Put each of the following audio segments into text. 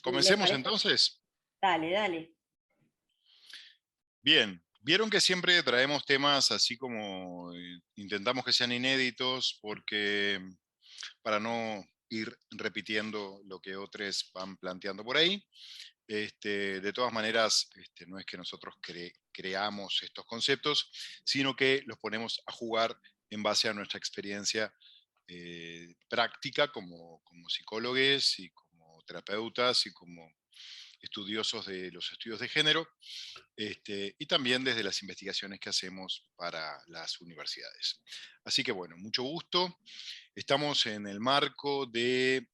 ¿Les Comencemos parece? entonces. Dale, dale. Bien, vieron que siempre traemos temas así como intentamos que sean inéditos porque para no ir repitiendo lo que otros van planteando por ahí. De todas maneras, no es que nosotros creamos estos conceptos, sino que los ponemos a jugar en base a nuestra experiencia práctica como psicólogos y como terapeutas y como estudiosos de los estudios de género, y también desde las investigaciones que hacemos para las universidades. Así que bueno, mucho gusto. Estamos en el marco de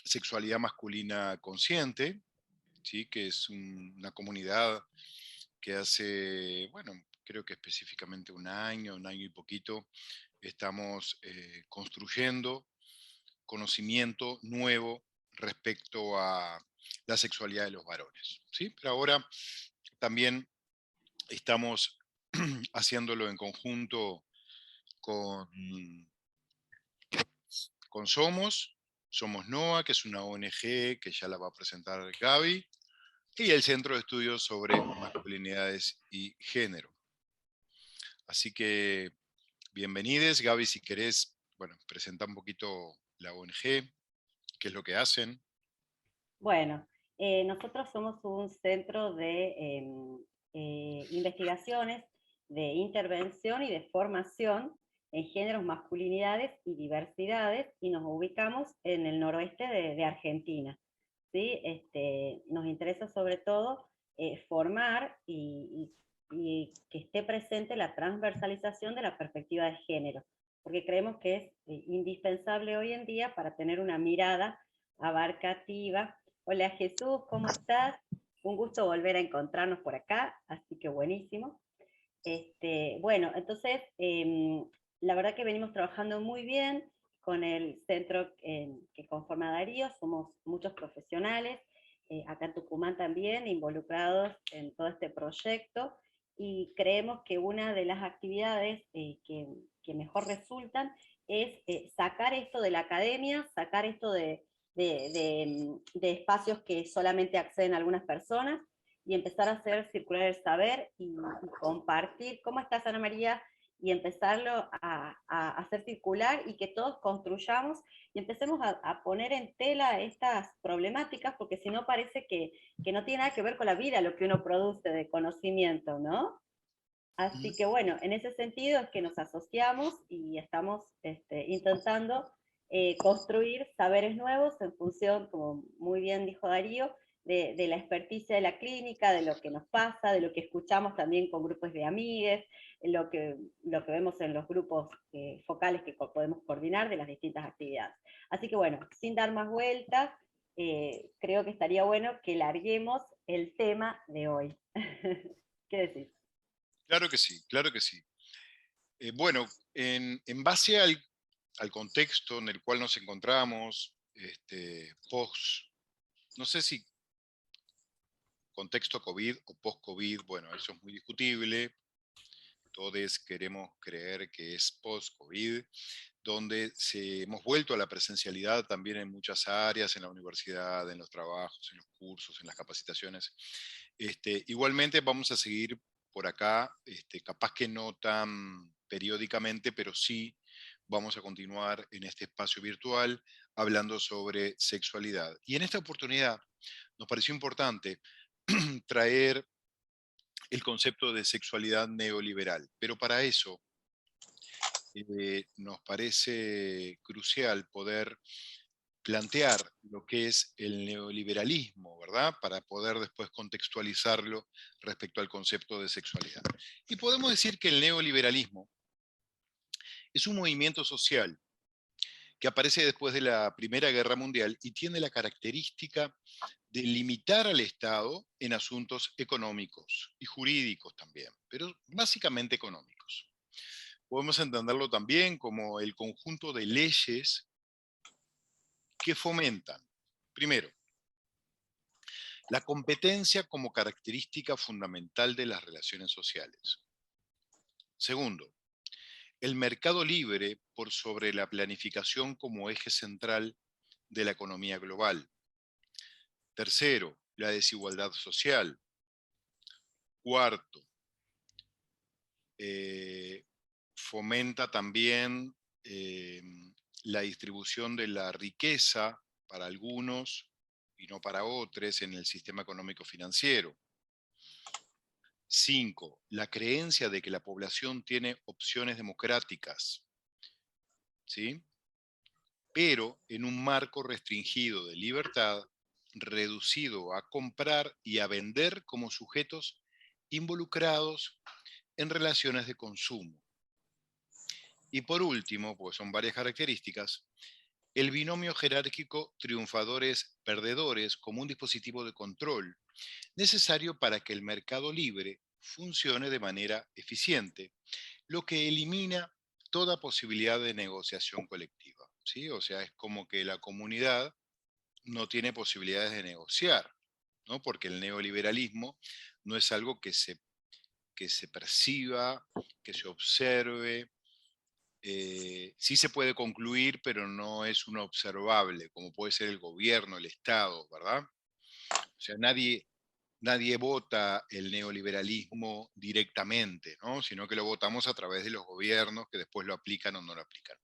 sexualidad masculina consciente, ¿sí? Que es una comunidad que hace, bueno, creo que específicamente un año y poquito, estamos construyendo conocimiento nuevo respecto a la sexualidad de los varones, ¿sí? Pero ahora también estamos haciéndolo en conjunto con, con Somos NOA, que es una ONG que ya la va a presentar Gaby, y el Centro de Estudios sobre Masculinidades y Género. Así que bienvenides, Gaby, si querés, bueno, presenta un poquito la ONG, qué es lo que hacen. Bueno, nosotros somos un centro de investigaciones, de intervención y de formación en géneros, masculinidades y diversidades, y nos ubicamos en el noroeste de Argentina. ¿Sí? Nos interesa sobre todo formar y que esté presente la transversalización de la perspectiva de género, porque creemos que es indispensable hoy en día para tener una mirada abarcativa. Hola Jesús, ¿cómo estás? Un gusto volver a encontrarnos por acá, así que buenísimo. Bueno, entonces, la verdad que venimos trabajando muy bien con el centro que conforma Darío, somos muchos profesionales, acá en Tucumán también, involucrados en todo este proyecto, y creemos que una de las actividades que mejor resultan es sacar esto de la academia, sacar esto de espacios que solamente acceden algunas personas, y empezar a hacer circular el saber y compartir. ¿Cómo estás, Ana María? Y empezarlo a hacer circular y que todos construyamos y empecemos a poner en tela estas problemáticas, porque si no parece que no tiene nada que ver con la vida lo que uno produce de conocimiento, ¿no? Así que bueno, en ese sentido es que nos asociamos y estamos intentando construir saberes nuevos en función, como muy bien dijo Darío, de la experticia de la clínica, de lo que nos pasa, de lo que escuchamos también con grupos de amigues, lo que vemos en los grupos focales que podemos coordinar de las distintas actividades. Así que bueno, sin dar más vueltas, creo que estaría bueno que larguemos el tema de hoy. ¿Qué decís? Claro que sí, claro que sí. Bueno, en base al contexto en el cual nos encontramos, no sé si contexto COVID o post-COVID, bueno, eso es muy discutible. Todos queremos creer que es post-COVID, donde hemos vuelto a la presencialidad también en muchas áreas, en la universidad, en los trabajos, en los cursos, en las capacitaciones. Igualmente vamos a seguir por acá, capaz que no tan periódicamente, pero sí vamos a continuar en este espacio virtual hablando sobre sexualidad. Y en esta oportunidad nos pareció importante traer el concepto de sexualidad neoliberal, pero para eso nos parece crucial poder plantear lo que es el neoliberalismo, ¿verdad? Para poder después contextualizarlo respecto al concepto de sexualidad. Y podemos decir que el neoliberalismo es un movimiento social que aparece después de la Primera Guerra Mundial y tiene la característica de limitar al Estado en asuntos económicos y jurídicos también, pero básicamente económicos. Podemos entenderlo también como el conjunto de leyes que fomentan, primero, la competencia como característica fundamental de las relaciones sociales. Segundo, el mercado libre por sobre la planificación como eje central de la economía global. Tercero, la desigualdad social. Cuarto, fomenta también la distribución de la riqueza para algunos y no para otros en el sistema económico financiero. 5. La creencia de que la población tiene opciones democráticas, ¿sí? Pero en un marco restringido de libertad, reducido a comprar y a vender como sujetos involucrados en relaciones de consumo. Y por último, pues son varias características, el binomio jerárquico triunfadores-perdedores como un dispositivo de control necesario para que el mercado libre funcione de manera eficiente, lo que elimina toda posibilidad de negociación colectiva, ¿sí? O sea, es como que la comunidad no tiene posibilidades de negociar, ¿no? Porque el neoliberalismo no es algo que se perciba, que se observe, sí se puede concluir, pero no es un observable, como puede ser el gobierno, el Estado, ¿verdad? O sea, nadie vota el neoliberalismo directamente, ¿no? Sino que lo votamos a través de los gobiernos que después lo aplican o no lo aplican.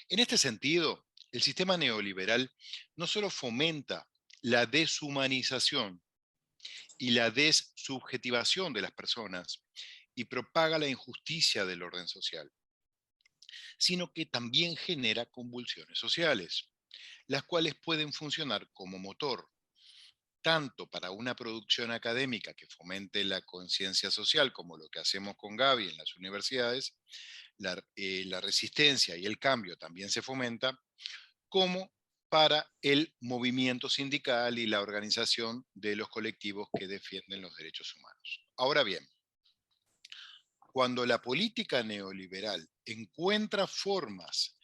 En este sentido, el sistema neoliberal no solo fomenta la deshumanización y la dessubjetivación de las personas y propaga la injusticia del orden social, sino que también genera convulsiones sociales, las cuales pueden funcionar como motor tanto para una producción académica que fomente la conciencia social, como lo que hacemos con Gaby en las universidades, la resistencia y el cambio también se fomenta, como para el movimiento sindical y la organización de los colectivos que defienden los derechos humanos. Ahora bien, cuando la política neoliberal encuentra formas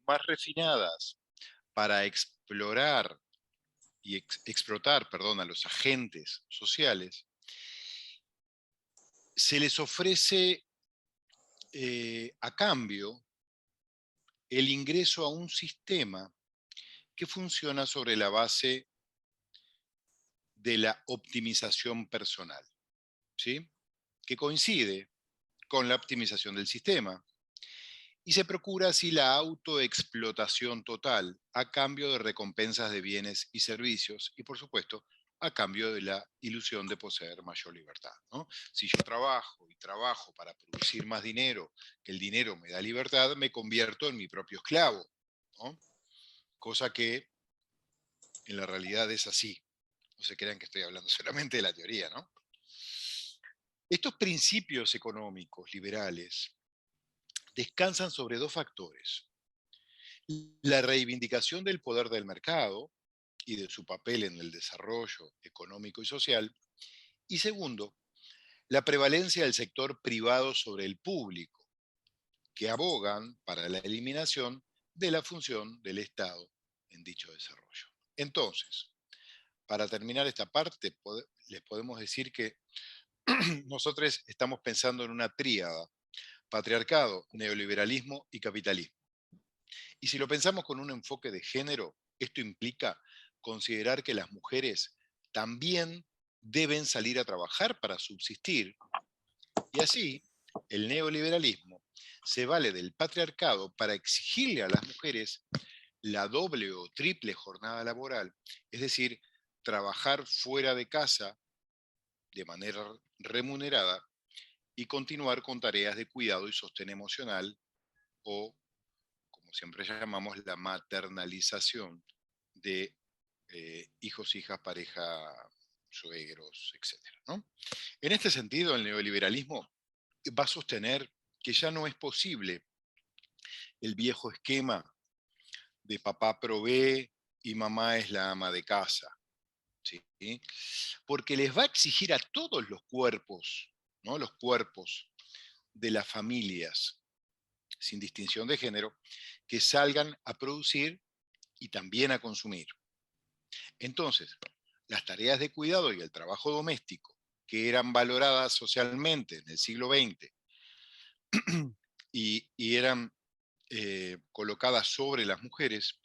más refinadas para explorar y explotar, perdón, a los agentes sociales, se les ofrece a cambio el ingreso a un sistema que funciona sobre la base de la optimización personal, ¿sí? Que coincide con la optimización del sistema y se procura así la autoexplotación total a cambio de recompensas de bienes y servicios y, por supuesto, a cambio de la ilusión de poseer mayor libertad, ¿no? Si yo trabajo y trabajo para producir más dinero, que el dinero me da libertad, me convierto en mi propio esclavo, ¿no? Cosa que en la realidad es así. No se crean que estoy hablando solamente de la teoría, ¿no? Estos principios económicos liberales descansan sobre dos factores: la reivindicación del poder del mercado y de su papel en el desarrollo económico y social, y segundo, la prevalencia del sector privado sobre el público, que abogan para la eliminación de la función del Estado en dicho desarrollo. Entonces, para terminar esta parte, les podemos decir que nosotros estamos pensando en una tríada: patriarcado, neoliberalismo y capitalismo. Y si lo pensamos con un enfoque de género, esto implica considerar que las mujeres también deben salir a trabajar para subsistir, y así el neoliberalismo se vale del patriarcado para exigirle a las mujeres la doble o triple jornada laboral, es decir, trabajar fuera de casa de manera remunerada y continuar con tareas de cuidado y sostén emocional, o como siempre llamamos, la maternalización de hijos, hijas, pareja, suegros, etcétera, ¿no? En este sentido, el neoliberalismo va a sostener que ya no es posible el viejo esquema de papá provee y mamá es la ama de casa, ¿sí? Porque les va a exigir a todos los cuerpos, ¿no? Los cuerpos de las familias, sin distinción de género, que salgan a producir y también a consumir. Entonces, las tareas de cuidado y el trabajo doméstico, que eran valoradas socialmente en el siglo XX y eran colocadas sobre las mujeres,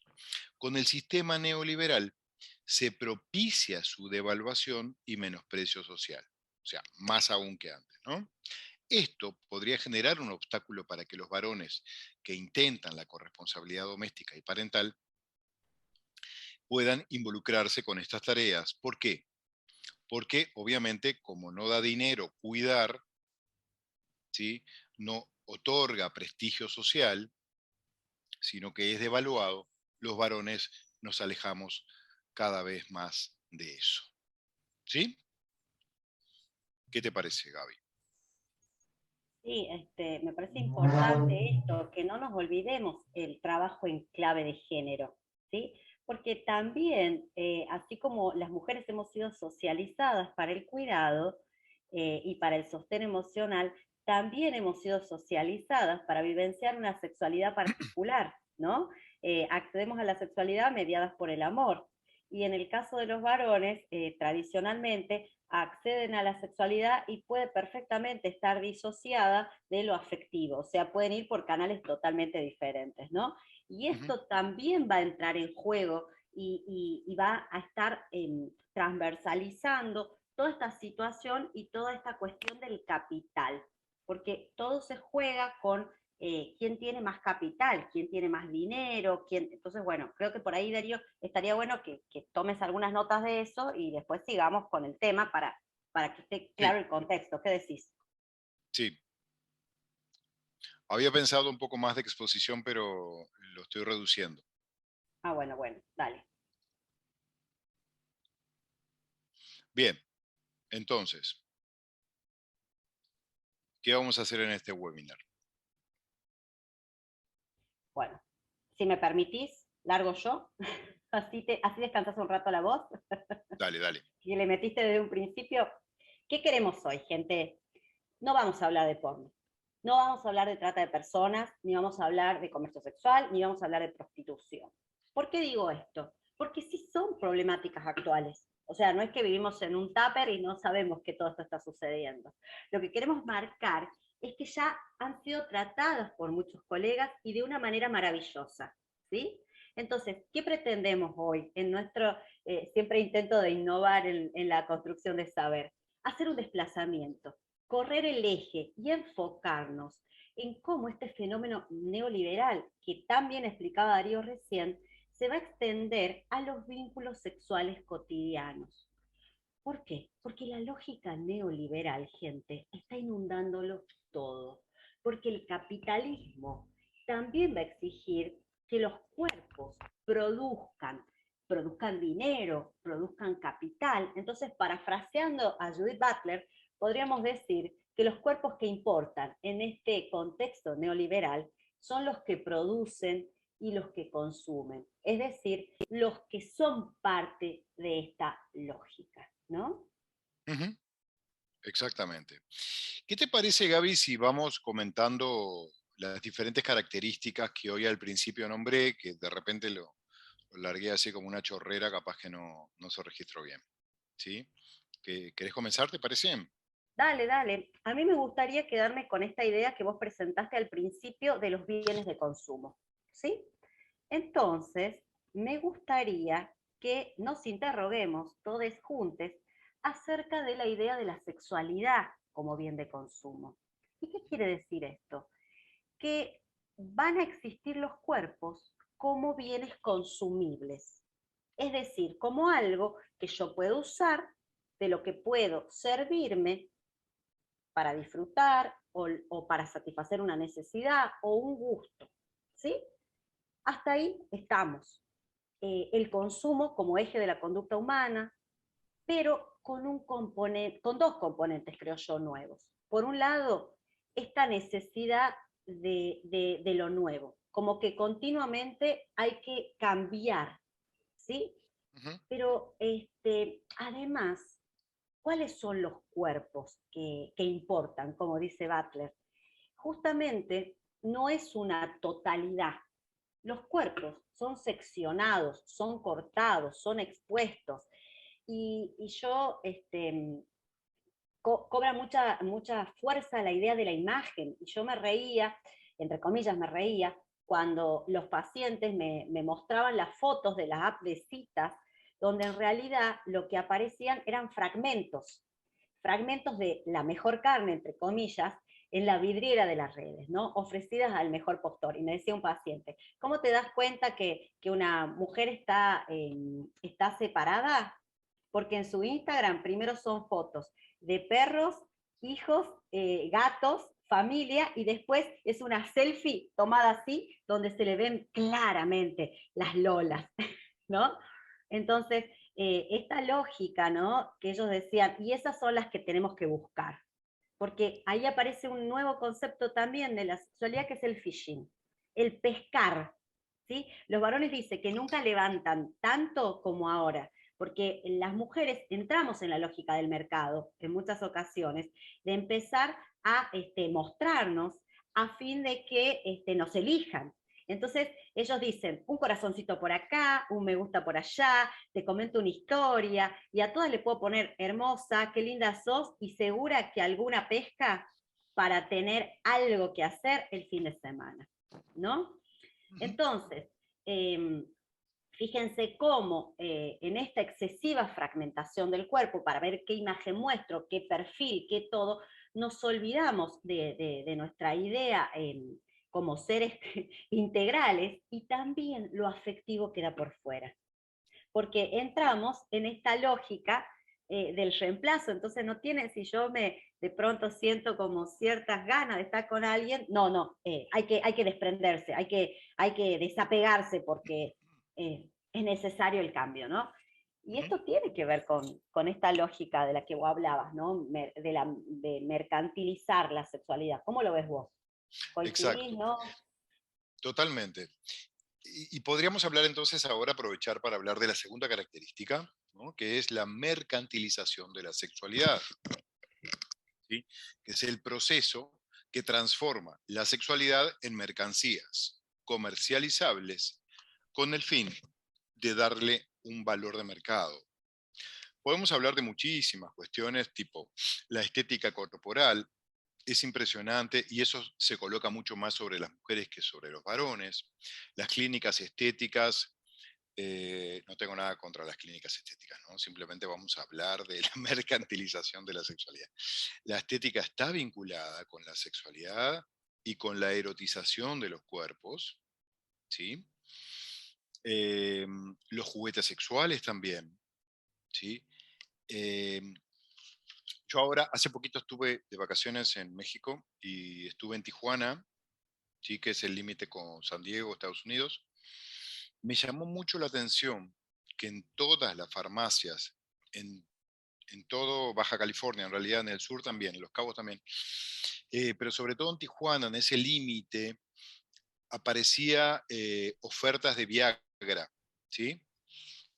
Con el sistema neoliberal se propicia su devaluación y menosprecio social, o sea, más aún que antes, ¿no? Esto podría generar un obstáculo para que los varones que intentan la corresponsabilidad doméstica y parental puedan involucrarse con estas tareas. ¿Por qué? Porque obviamente como no da dinero cuidar, ¿sí? No otorga prestigio social, sino que es devaluado, los varones nos alejamos cada vez más de eso. ¿Sí? ¿Qué te parece, Gaby? Sí, me parece importante esto, que no nos olvidemos el trabajo en clave de género, ¿sí? Porque también, así como las mujeres hemos sido socializadas para el cuidado y para el sostén emocional, también hemos sido socializadas para vivenciar una sexualidad particular, ¿no? Accedemos a la sexualidad mediadas por el amor. Y en el caso de los varones, tradicionalmente acceden a la sexualidad y puede perfectamente estar disociada de lo afectivo, o sea, pueden ir por canales totalmente diferentes, ¿no? Y Ujú. esto también va a entrar en juego y va a estar transversalizando toda esta situación y toda esta cuestión del capital, porque todo se juega con quién tiene más capital, quién tiene más dinero, quién. Entonces, bueno, creo que por ahí, Darío, estaría bueno que tomes algunas notas de eso y después sigamos con el tema para que esté Sí, claro el contexto. ¿Qué decís? sí. Había pensado un poco más de exposición, pero lo estoy reduciendo. Ah, bueno, bueno, dale. Bien, entonces, ¿qué vamos a hacer en este webinar? Bueno, si me permitís, largo yo, así descansas un rato la voz, Dale, dale. y le metiste desde un principio. ¿Qué queremos hoy, gente? No vamos a hablar de porno, no vamos a hablar de trata de personas, ni vamos a hablar de comercio sexual, ni vamos a hablar de prostitución. ¿Por qué digo esto? Porque sí son problemáticas actuales. O sea, no es que vivimos en un tupper y no sabemos que todo esto está sucediendo. Lo que queremos marcar es que ya han sido tratadas por muchos colegas y de una manera maravillosa, ¿sí? Entonces, ¿qué pretendemos hoy en nuestro siempre intento de innovar en la construcción de saber? Hacer un desplazamiento, correr el eje y enfocarnos en cómo este fenómeno neoliberal, que tan bien explicaba Darío recién, se va a extender a los vínculos sexuales cotidianos. ¿Por qué? Porque la lógica neoliberal, gente, está inundándolo todo. Porque el capitalismo también va a exigir que los cuerpos produzcan dinero, produzcan capital. Entonces, parafraseando a Judith Butler, podríamos decir que los cuerpos que importan en este contexto neoliberal son los que producen y los que consumen, es decir, los que son parte de esta lógica, ¿no? Ujú, exactamente. ¿Qué te parece, Gaby, si vamos comentando las diferentes características que hoy al principio nombré, que de repente lo largué así como una chorrera, capaz que no se registró bien? ¿Sí? ¿Querés comenzar, te parece? Dale, dale. A mí me gustaría quedarme con esta idea que vos presentaste al principio de los bienes de consumo, ¿sí? Entonces, me gustaría que nos interroguemos todos juntos acerca de la idea de la sexualidad como bien de consumo. ¿Y qué quiere decir esto? Que van a existir los cuerpos como bienes consumibles, es decir, como algo que yo puedo usar, de lo que puedo servirme para disfrutar o para satisfacer una necesidad o un gusto, ¿sí? Hasta ahí estamos. El consumo como eje de la conducta humana, pero con dos componentes, creo yo, nuevos. Por un lado, esta necesidad de lo nuevo, como que continuamente hay que cambiar, ¿sí? Ujú, Pero además, ¿cuáles son los cuerpos que importan, como dice Butler? Justamente no es una totalidad. Los cuerpos son seccionados, son cortados, son expuestos. Y yo, cobra mucha fuerza la idea de la imagen. Y yo me reía, entre comillas me reía, cuando los pacientes me mostraban las fotos de las apps de citas, donde en realidad lo que aparecían eran fragmentos de la mejor carne, entre comillas, en la vidriera de las redes, ¿no? Ofrecidas al mejor postor. Y me decía un paciente, ¿cómo te das cuenta que una mujer está separada? Porque en su Instagram primero son fotos de perros, hijos, gatos, familia, y después es una selfie tomada así, donde se le ven claramente las lolas, ¿no? Entonces, esta lógica, ¿no? Que ellos decían, y esas son las que tenemos que buscar, porque ahí aparece un nuevo concepto también de la sexualidad, que es el fishing, el pescar, ¿sí? Los varones dicen que nunca levantan tanto como ahora, porque las mujeres entramos en la lógica del mercado en muchas ocasiones, de empezar a mostrarnos a fin de que nos elijan. Entonces ellos dicen, un corazoncito por acá, un me gusta por allá, te comento una historia, y a todas le puedo poner hermosa, qué linda sos, y segura que alguna pesca para tener algo que hacer el fin de semana, ¿no? Entonces, fíjense cómo en esta excesiva fragmentación del cuerpo, para ver qué imagen muestro, qué perfil, qué todo, nos olvidamos de nuestra idea como seres integrales, y también lo afectivo queda por fuera. Porque entramos en esta lógica del reemplazo. Entonces no tiene, si yo de pronto siento como ciertas ganas de estar con alguien, no, hay que desprenderse, hay que desapegarse, porque es necesario el cambio, ¿no? Y esto tiene que ver con esta lógica de la que vos hablabas, ¿no? De mercantilizar la sexualidad. ¿Cómo lo ves vos? ¿Coincidís, Exacto, no? totalmente. Y podríamos hablar entonces ahora, aprovechar para hablar de la segunda característica, ¿no? Que es la mercantilización de la sexualidad, ¿sí? Que es el proceso que transforma la sexualidad en mercancías comercializables con el fin de darle un valor de mercado. Podemos hablar de muchísimas cuestiones, tipo la estética corporal. Es impresionante y eso se coloca mucho más sobre las mujeres que sobre los varones. Las clínicas estéticas, no tengo nada contra las clínicas estéticas, ¿no? Simplemente vamos a hablar de la mercantilización de la sexualidad. La estética está vinculada con la sexualidad y con la erotización de los cuerpos, ¿sí? Los juguetes sexuales también, ¿sí? Eh, yo ahora, hace poquito estuve de vacaciones en México y estuve en Tijuana, ¿sí? Que es el límite con San Diego, Estados Unidos. Me llamó mucho la atención que en todas las farmacias, en, en todo Baja California, en realidad en el sur también, en Los Cabos también, pero sobre todo en Tijuana, en ese límite, aparecía ofertas de Viagra, ¿sí?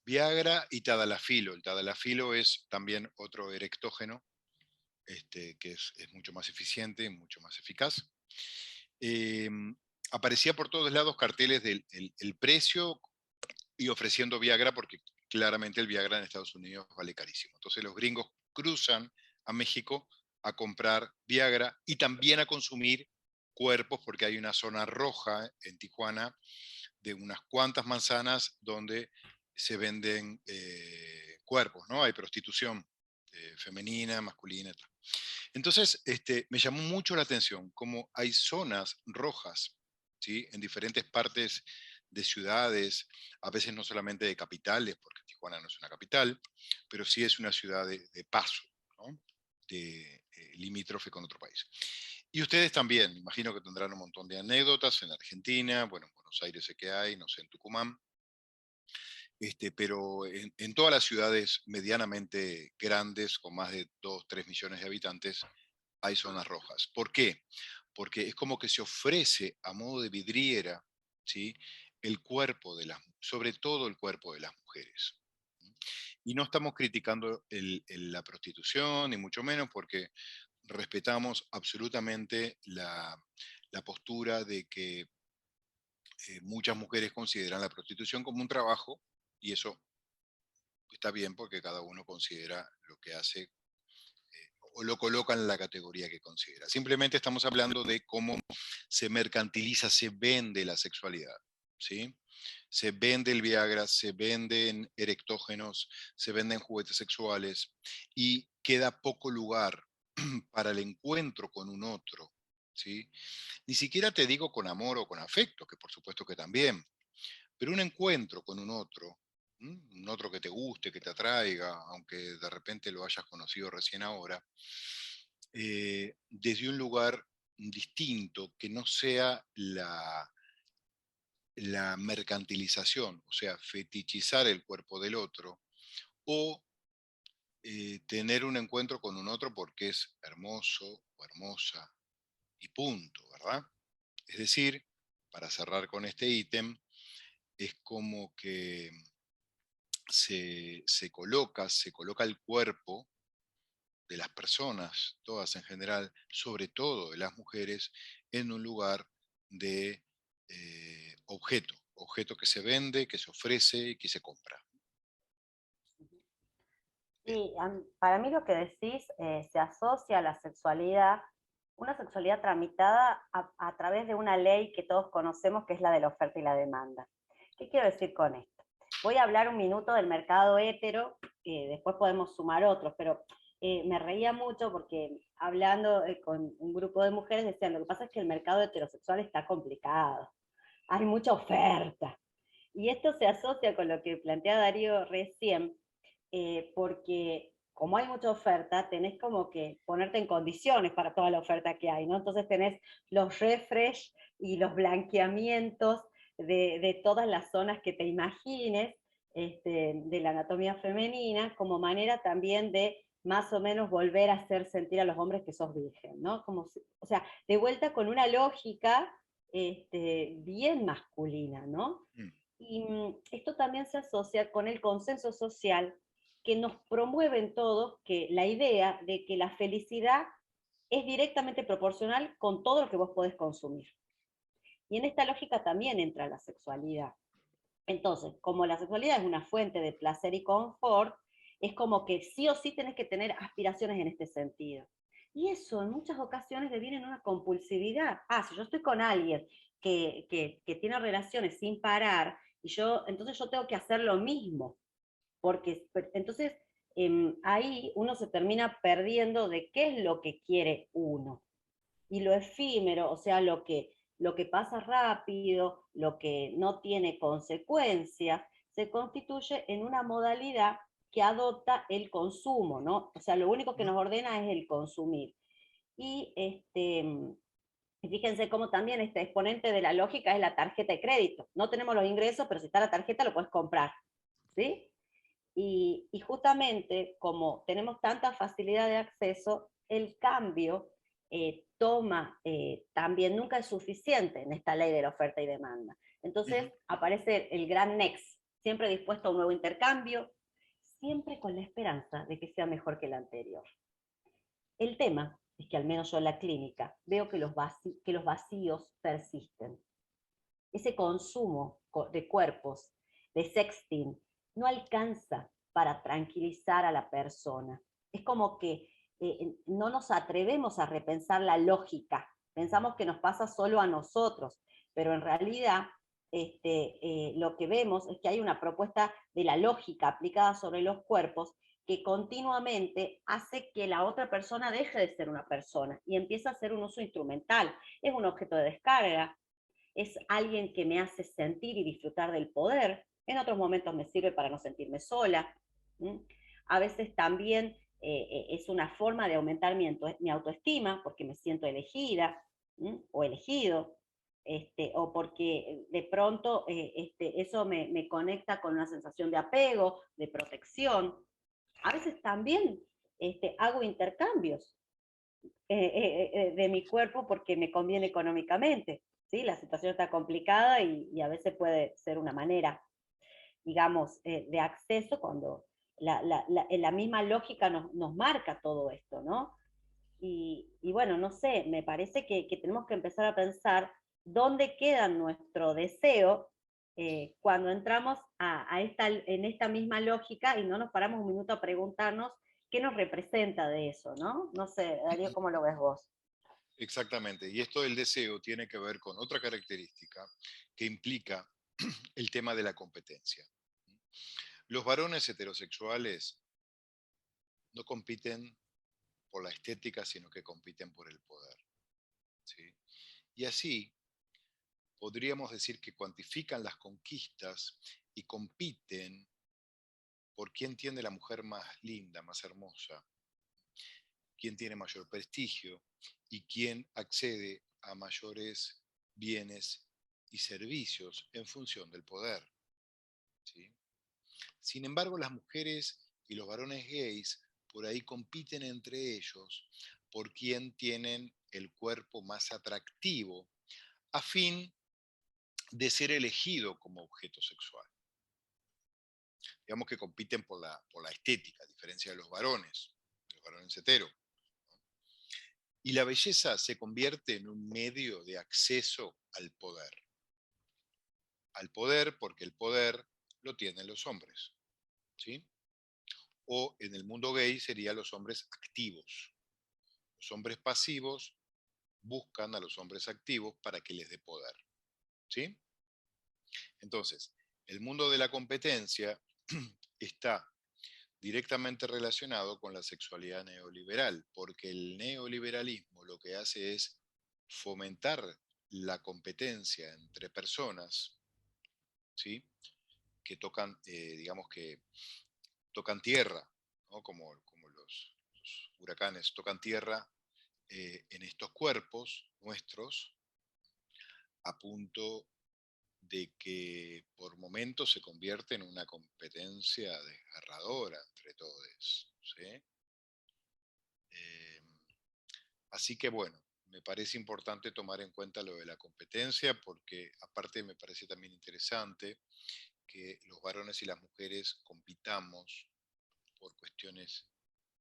Viagra y tadalafilo. El tadalafilo es también otro erectógeno, que es mucho más eficiente, mucho más eficaz. Eh, Aparecía por todos lados carteles del el precio y ofreciendo Viagra, porque claramente el Viagra en Estados Unidos vale carísimo. Entonces los gringos cruzan a México a comprar Viagra y también a consumir cuerpos, porque hay una zona roja en Tijuana de unas cuantas manzanas donde se venden cuerpos, ¿no? Hay prostitución femenina, masculina, tal. Entonces, me llamó mucho la atención cómo hay zonas rojas, ¿sí? En diferentes partes de ciudades, a veces no solamente de capitales, porque Tijuana no es una capital, pero sí es una ciudad de paso, ¿no? De limítrofe con otro país. Y ustedes también, imagino que tendrán un montón de anécdotas en Argentina, bueno, en Buenos Aires sé que hay, no sé, en Tucumán, pero en todas las ciudades medianamente grandes, con más de 2, 3 millones de habitantes, hay zonas rojas. ¿Por qué? Porque es como que se ofrece a modo de vidriera, ¿sí? El cuerpo de sobre todo el cuerpo de las mujeres. Y no estamos criticando la prostitución, ni mucho menos, porque respetamos absolutamente la postura de que muchas mujeres consideran la prostitución como un trabajo, y eso está bien porque cada uno considera lo que hace o lo colocan en la categoría que considera. Simplemente estamos hablando de cómo se mercantiliza, se vende la sexualidad, ¿sí? Se vende el Viagra, se venden erectógenos, se venden juguetes sexuales y queda poco lugar para el encuentro con un otro, ¿sí? Ni siquiera te digo con amor o con afecto, que por supuesto que también, pero un encuentro con un otro que te guste, que te atraiga, aunque de repente lo hayas conocido recién ahora, desde un lugar distinto, que no sea la mercantilización, o sea, fetichizar el cuerpo del otro, o tener un encuentro con un otro porque es hermoso o hermosa y punto, ¿verdad? Es decir, para cerrar con este ítem, es como que se coloca el cuerpo de las personas, todas en general, sobre todo de las mujeres, en un lugar de objeto que se vende, que se ofrece y que se compra. Bien. Sí, para mí lo que decís se asocia a la sexualidad, una sexualidad tramitada a través de una ley que todos conocemos, que es la de la oferta y la demanda. ¿Qué quiero decir con esto? Voy a hablar un minuto del mercado hétero, después podemos sumar otros, pero me reía mucho porque hablando con un grupo de mujeres decían, lo que pasa es que el mercado heterosexual está complicado, hay mucha oferta. Y esto se asocia con lo que plantea Darío recién, porque como hay mucha oferta, tenés como que ponerte en condiciones para toda la oferta que hay, ¿no? Entonces tenés los refresh y los blanqueamientos de todas las zonas que te imagines, de la anatomía femenina, como manera también de más o menos volver a hacer sentir a los hombres que sos virgen, ¿no? Como o sea, de vuelta con una lógica bien masculina, ¿no? Mm. Y esto también se asocia con el consenso social que nos promueven todos que la idea de que la felicidad es directamente proporcional con todo lo que vos podés consumir. Y en esta lógica también entra la sexualidad. Entonces, como la sexualidad es una fuente de placer y confort, es como que sí o sí tenés que tener aspiraciones en este sentido. Y eso en muchas ocasiones deviene en una compulsividad. Si yo estoy con alguien que tiene relaciones sin parar, entonces yo tengo que hacer lo mismo. Porque entonces ahí uno se termina perdiendo de qué es lo que quiere uno. Y lo efímero, o sea, lo que pasa rápido, lo que no tiene consecuencias, se constituye en una modalidad que adopta el consumo, ¿no? O sea, lo único que nos ordena es el consumir. Y fíjense cómo también este exponente de la lógica es la tarjeta de crédito. No tenemos los ingresos, pero si está la tarjeta lo puedes comprar, ¿sí? Y justamente como tenemos tanta facilidad de acceso, el cambio toma también, nunca es suficiente en esta ley de la oferta y demanda. Entonces aparece el gran next, siempre dispuesto a un nuevo intercambio, siempre con la esperanza de que sea mejor que el anterior. El tema es que al menos yo en la clínica veo que los vacíos persisten. Ese consumo de cuerpos, de sexting, no alcanza para tranquilizar a la persona. Es como que no nos atrevemos a repensar la lógica. Pensamos que nos pasa solo a nosotros, pero en realidad lo que vemos es que hay una propuesta de la lógica aplicada sobre los cuerpos que continuamente hace que la otra persona deje de ser una persona y empieza a ser un uso instrumental. Es un objeto de descarga, es alguien que me hace sentir y disfrutar del poder. En otros momentos me sirve para no sentirme sola. A veces también es una forma de aumentar mi autoestima porque me siento elegida o elegido. O porque de pronto eso me conecta con una sensación de apego, de protección. A veces también hago intercambios de mi cuerpo porque me conviene económicamente. ¿Sí? La situación está complicada y a veces puede ser una manera, digamos, de acceso cuando la misma lógica nos marca todo esto, ¿no? Y bueno, no sé, me parece que tenemos que empezar a pensar dónde queda nuestro deseo cuando entramos en esta misma lógica y no nos paramos un minuto a preguntarnos qué nos representa de eso, ¿no? No sé, Darío, ¿cómo lo ves vos? Exactamente. Y esto del deseo tiene que ver con otra característica que implica el tema de la competencia. Los varones heterosexuales no compiten por la estética, sino que compiten por el poder. ¿Sí? Y así podríamos decir que cuantifican las conquistas y compiten por quién tiene la mujer más linda, más hermosa, quién tiene mayor prestigio y quién accede a mayores bienes y servicios en función del poder. ¿Sí? Sin embargo, las mujeres y los varones gays por ahí compiten entre ellos por quién tienen el cuerpo más atractivo a fin de ser elegido como objeto sexual. Digamos que compiten por la estética, a diferencia de los varones hetero. Y la belleza se convierte en un medio de acceso al poder. Al poder porque el poder lo tienen los hombres. ¿Sí? O en el mundo gay serían los hombres activos. Los hombres pasivos buscan a los hombres activos para que les dé poder. ¿Sí? Entonces, el mundo de la competencia está directamente relacionado con la sexualidad neoliberal, porque el neoliberalismo lo que hace es fomentar la competencia entre personas, ¿sí? Que tocan, digamos que tocan tierra, ¿no? Como los huracanes tocan tierra en estos cuerpos nuestros, a punto de que por momentos se convierte en una competencia desgarradora entre todos. ¿Sí? Eh, Así que bueno, me parece importante tomar en cuenta lo de la competencia porque aparte me parece también interesante que los varones y las mujeres compitamos por cuestiones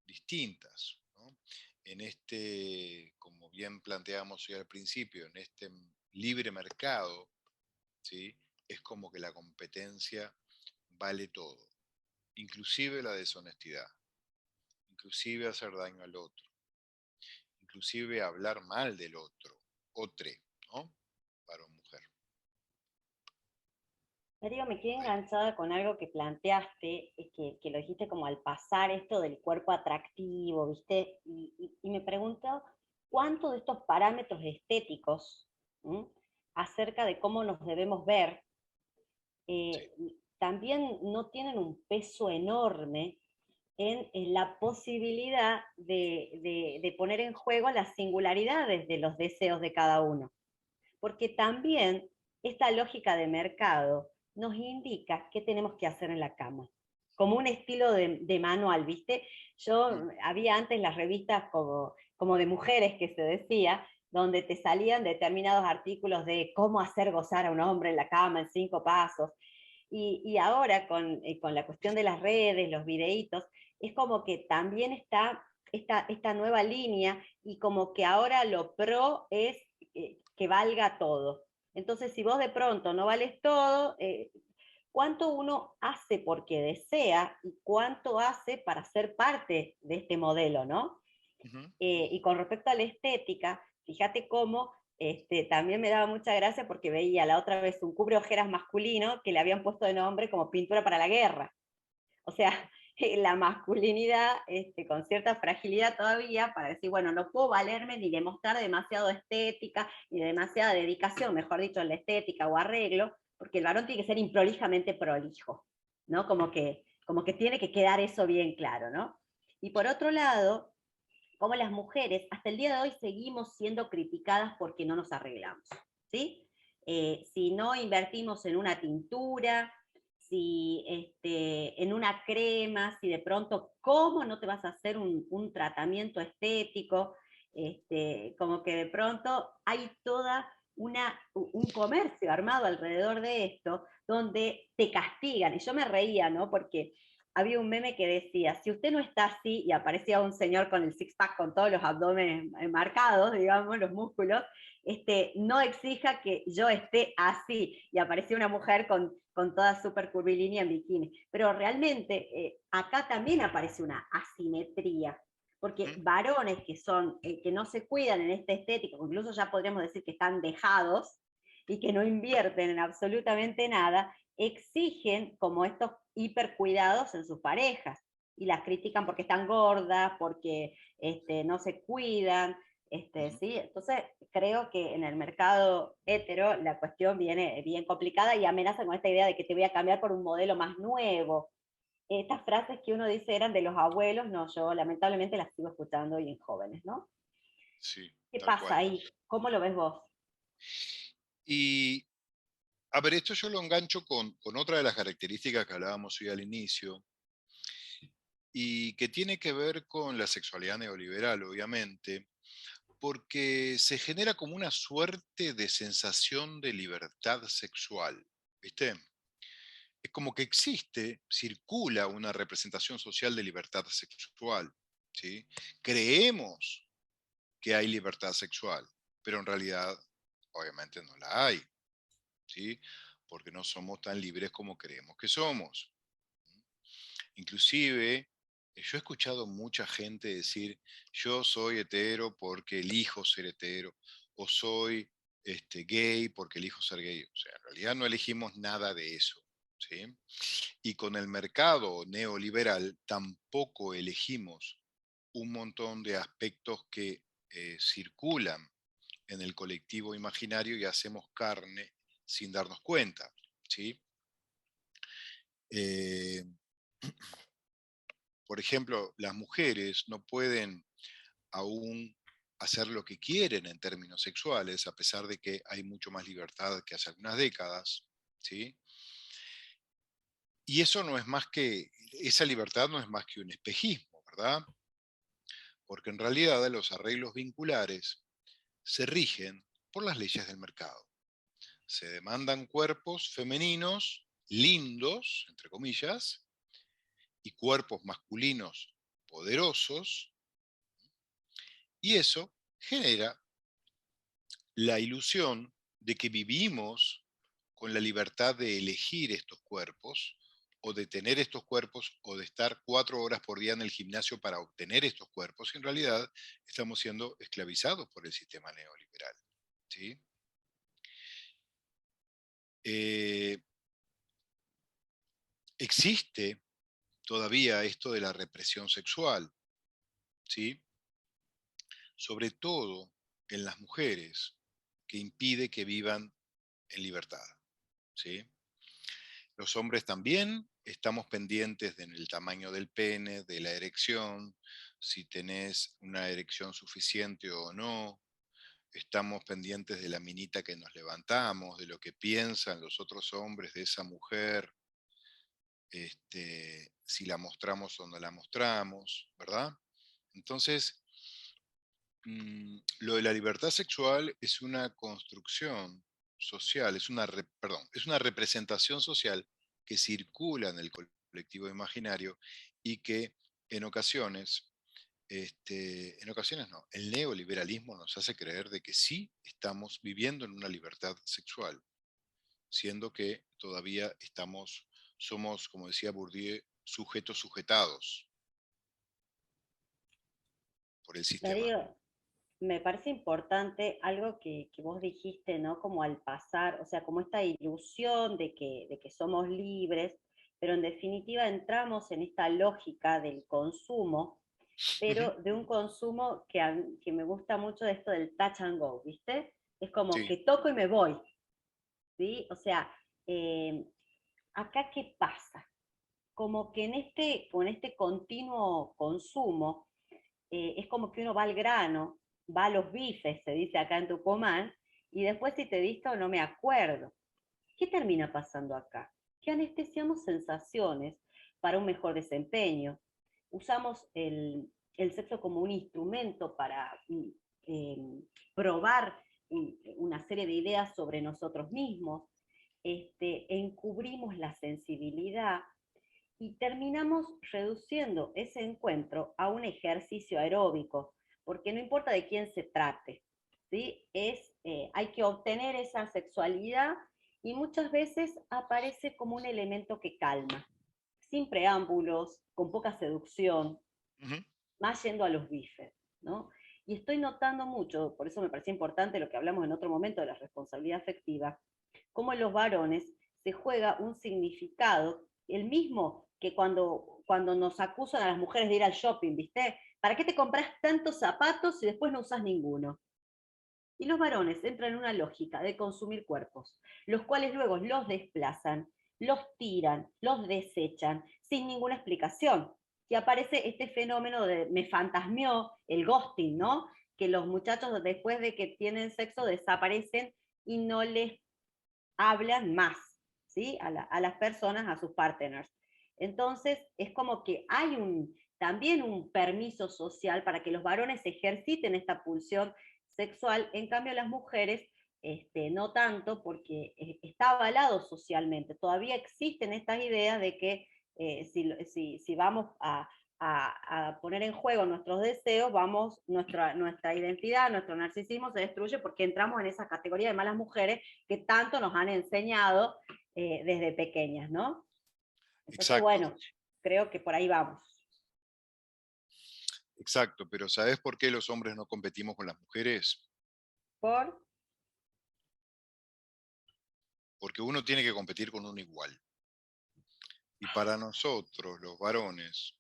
distintas, ¿no? En este, como bien planteamos hoy al principio, en este libre mercado, ¿sí? Es como que la competencia vale todo, inclusive la deshonestidad, inclusive hacer daño al otro, inclusive hablar mal del otro, ¿no? Varón, mujer. Darío, me quedé Ahí. enganchada con algo que planteaste, que lo dijiste como al pasar esto del cuerpo atractivo, ¿viste? Y me pregunto, ¿cuánto de estos parámetros estéticos, ¿m? Acerca de cómo nos debemos ver, Sí. eh, también no tienen un peso enorme en la posibilidad de poner en juego las singularidades de los deseos de cada uno? Porque también esta lógica de mercado nos indica qué tenemos que hacer en la cama, como un estilo de manual, ¿viste? Yo Mm. había antes las revistas como de mujeres que se decía, donde te salían determinados artículos de cómo hacer gozar a un hombre en la cama en 5 pasos. Y ahora con la cuestión de las redes, los videitos, es como que también está esta nueva línea y como que ahora lo pro es que valga todo. Entonces, si vos de pronto no vales todo, ¿cuánto uno hace porque desea y cuánto hace para ser parte de este modelo, ¿no? Ujú. Y con respecto a la estética, fíjate cómo también me daba mucha gracia porque veía la otra vez un cubre ojeras masculino que le habían puesto de nombre como pintura para la guerra. O sea, la masculinidad con cierta fragilidad todavía para decir, bueno, no puedo valerme ni demostrar demasiado estética, ni demasiada dedicación, mejor dicho, en la estética o arreglo, porque el varón tiene que ser improlijamente prolijo, ¿no? Como que tiene que quedar eso bien claro, ¿no? Y por otro lado, como las mujeres, hasta el día de hoy seguimos siendo criticadas porque no nos arreglamos, ¿sí? Si no invertimos en una tintura, si en una crema, si de pronto, ¿cómo no te vas a hacer un tratamiento estético? Como que de pronto hay toda un comercio armado alrededor de esto, donde te castigan. Y yo me reía, ¿no? Porque había un meme que decía, si usted no está así, y aparecía un señor con el six-pack, con todos los abdómenes marcados, digamos, los músculos, no exija que yo esté así. Y aparecía una mujer con con toda súper curvilínea en bikini. Pero realmente acá también aparece una asimetría, porque ¿Mm? varones que no se cuidan en esta estética, incluso ya podríamos decir que están dejados y que no invierten en absolutamente nada, exigen como estos hipercuidados en sus parejas y las critican porque están gordas, porque no se cuidan, Ujú. ¿sí? Entonces creo que en el mercado hetero la cuestión viene bien complicada y amenaza con esta idea de que te voy a cambiar por un modelo más nuevo. Estas frases que uno dice eran de los abuelos, no, yo lamentablemente las sigo escuchando hoy en jóvenes, ¿no? Sí, ¿Qué tal pasa cual. ahí? ¿Cómo lo ves vos? Y, a ver, esto yo lo engancho con otra de las características que hablábamos hoy al inicio, y que tiene que ver con la sexualidad neoliberal, obviamente, porque se genera como una suerte de sensación de libertad sexual, ¿viste? Es como que existe, circula una representación social de libertad sexual, ¿sí? Creemos que hay libertad sexual, pero en realidad, obviamente, no la hay, ¿sí? Porque no somos tan libres como creemos que somos. Inclusive, yo he escuchado mucha gente decir, yo soy hetero porque elijo ser hetero, o soy gay porque elijo ser gay. O sea, en realidad no elegimos nada de eso, ¿sí? Y con el mercado neoliberal tampoco elegimos un montón de aspectos que circulan en el colectivo imaginario y hacemos carne sin darnos cuenta, ¿sí? Eh, por ejemplo, las mujeres no pueden aún hacer lo que quieren en términos sexuales, a pesar de que hay mucho más libertad que hace algunas décadas, ¿sí? Y eso no es más que, esa libertad no es más que un espejismo, ¿verdad? Porque en realidad los arreglos vinculares se rigen por las leyes del mercado. Se demandan cuerpos femeninos lindos, entre comillas, y cuerpos masculinos poderosos, y eso genera la ilusión de que vivimos con la libertad de elegir estos cuerpos, o de tener estos cuerpos, o de estar 4 horas por día en el gimnasio para obtener estos cuerpos, y en realidad estamos siendo esclavizados por el sistema neoliberal, ¿sí? Eh, existe todavía esto de la represión sexual, ¿sí? Sobre todo en las mujeres, que impide que vivan en libertad, ¿sí? Los hombres también estamos pendientes del tamaño del pene, de la erección, si tenés una erección suficiente o no. Estamos pendientes de la minita que nos levantamos, de lo que piensan los otros hombres de esa mujer, si la mostramos o no la mostramos, ¿verdad? Entonces, lo de la libertad sexual es una construcción social, perdón, es una representación social que circula en el colectivo imaginario y que en ocasiones, en ocasiones no, el neoliberalismo nos hace creer de que sí estamos viviendo en una libertad sexual, siendo que todavía somos, como decía Bourdieu, sujetos sujetados por el sistema. Darío, me parece importante algo que vos dijiste, ¿no? Como al pasar, o sea, como esta ilusión de que somos libres, pero en definitiva entramos en esta lógica del consumo, Ujú. pero de un consumo que me gusta mucho de esto del touch and go, ¿viste? Es como Sí, que toco y me voy, ¿sí? O sea, eh, acá qué pasa, como que con este continuo consumo, es como que uno va al grano, va a los bifes, se dice acá en Tucumán, y después si te diste o no me acuerdo. ¿Qué termina pasando acá? Que anestesiamos sensaciones para un mejor desempeño. Usamos el sexo como un instrumento para eh, probar una serie de ideas sobre nosotros mismos. Encubrimos la sensibilidad y terminamos reduciendo ese encuentro a un ejercicio aeróbico, porque no importa de quién se trate, ¿sí? Hay que obtener esa sexualidad y muchas veces aparece como un elemento que calma, sin preámbulos, con poca seducción, Ujú. más yendo a los bifes, ¿no? Y estoy notando mucho, por eso me parece importante lo que hablamos en otro momento de la responsabilidad afectiva, cómo en los varones se juega un significado, el mismo que cuando nos acusan a las mujeres de ir al shopping, ¿viste? ¿Para qué te compras tantos zapatos y después no usas ninguno? Y los varones entran en una lógica de consumir cuerpos, los cuales luego los desplazan, los tiran, los desechan, sin ninguna explicación. Y aparece este fenómeno de me fantasmeó, el ghosting, ¿no? Que los muchachos después de que tienen sexo desaparecen y no les hablan más, ¿sí? A las personas, a sus partners. Entonces, es como que hay también un permiso social para que los varones ejerciten esta pulsión sexual, en cambio las mujeres no tanto, porque está avalado socialmente. Todavía existen estas ideas de que si vamos a poner en juego nuestros deseos, nuestra identidad, nuestro narcisismo se destruye porque entramos en esa categoría de malas mujeres que tanto nos han enseñado desde pequeñas, ¿no? Entonces, Exacto, bueno, creo que por ahí vamos. exacto, pero ¿sabes por qué los hombres no competimos con las mujeres? Por Porque uno tiene que competir con un igual. Y para nosotros, los varones,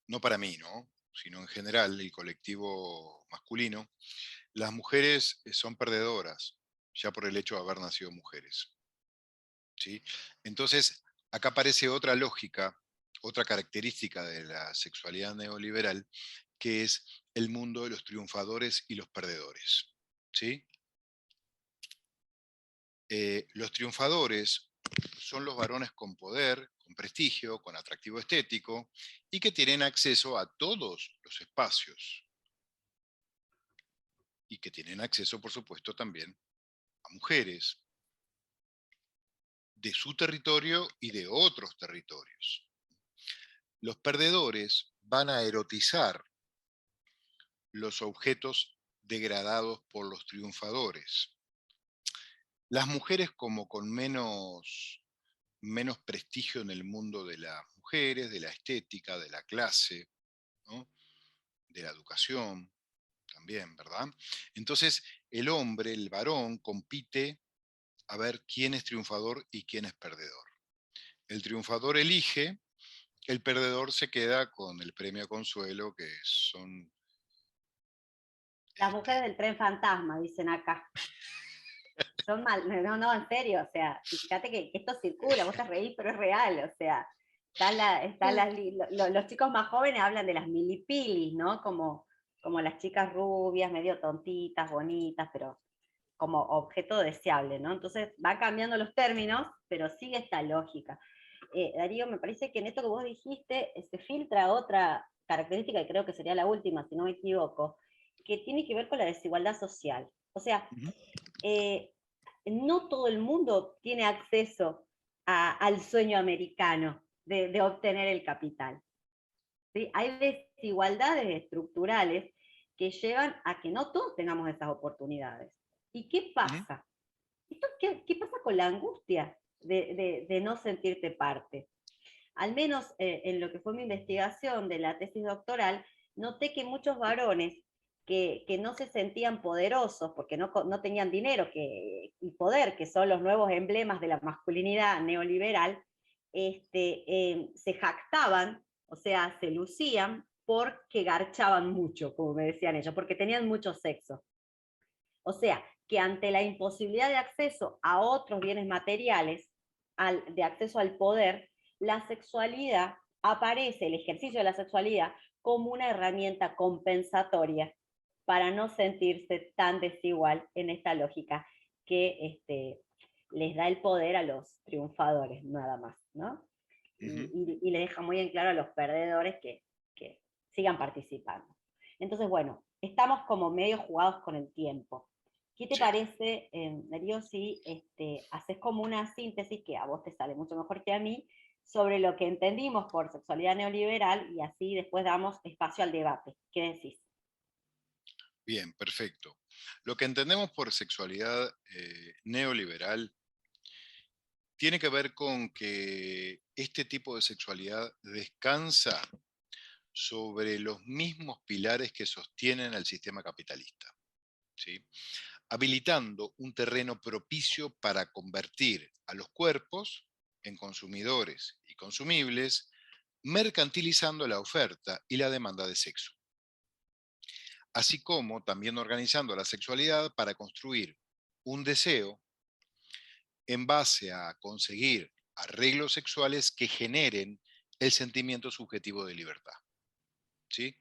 no para mí, ¿no? Sino en general, el colectivo masculino, las mujeres son perdedoras, ya por el hecho de haber nacido mujeres. ¿Sí? Entonces, acá aparece otra lógica, otra característica de la sexualidad neoliberal, que es el mundo de los triunfadores y los perdedores. ¿Sí? Los triunfadores son los varones con poder, con prestigio, con atractivo estético y que tienen acceso a todos los espacios y que tienen acceso, por supuesto, también a mujeres de su territorio y de otros territorios. Los perdedores van a erotizar los objetos degradados por los triunfadores. Las mujeres como con menos prestigio en el mundo de las mujeres, de la estética, de la clase, ¿no? De la educación también, ¿verdad? Entonces, el hombre, el varón, compite a ver quién es triunfador y quién es perdedor. El triunfador elige, el perdedor se queda con el premio consuelo, que son... las mujeres del tren fantasma, dicen acá. Son mal, no, no, en serio, o sea, fíjate que esto circula, vos te reís, pero es real, o sea, los chicos más jóvenes hablan de las milipilis, ¿no? Como las chicas rubias, medio tontitas, bonitas, pero como objeto deseable, ¿no? Entonces van cambiando los términos, pero sigue esta lógica. Darío, me parece que en esto que vos dijiste se filtra otra característica, y creo que sería la última, si no me equivoco, que tiene que ver con la desigualdad social. O sea, Ujú, eh, no todo el mundo tiene acceso al sueño americano de obtener el capital. ¿Sí? Hay desigualdades estructurales que llevan a que no todos tengamos esas oportunidades. ¿Y qué ujú. pasa? ¿Qué pasa con la angustia de no sentirte parte? Al menos en lo que fue mi investigación de la tesis doctoral, noté que muchos varones que no se sentían poderosos porque no tenían dinero y poder, que son los nuevos emblemas de la masculinidad neoliberal, se jactaban, o sea, se lucían porque garchaban mucho, como me decían ellos, porque tenían mucho sexo. O sea, que ante la imposibilidad de acceso a otros bienes materiales, de acceso al poder, la sexualidad aparece, el ejercicio de la sexualidad, como una herramienta compensatoria para no sentirse tan desigual en esta lógica que les da el poder a los triunfadores, nada más, ¿no? Ujú. Y le deja muy en claro a los perdedores que sigan participando. Entonces, bueno, estamos como medio jugados con el tiempo. ¿Qué te Sí. parece, Darío, si haces como una síntesis, que a vos te sale mucho mejor que a mí, sobre lo que entendimos por sexualidad neoliberal y así después damos espacio al debate? ¿Qué decís? Bien, perfecto. Lo que entendemos por sexualidad neoliberal tiene que ver con que este tipo de sexualidad descansa sobre los mismos pilares que sostienen al sistema capitalista, ¿sí? Habilitando un terreno propicio para convertir a los cuerpos en consumidores y consumibles, mercantilizando la oferta y la demanda de sexo, así como también organizando la sexualidad para construir un deseo en base a conseguir arreglos sexuales que generen el sentimiento subjetivo de libertad, ¿sí?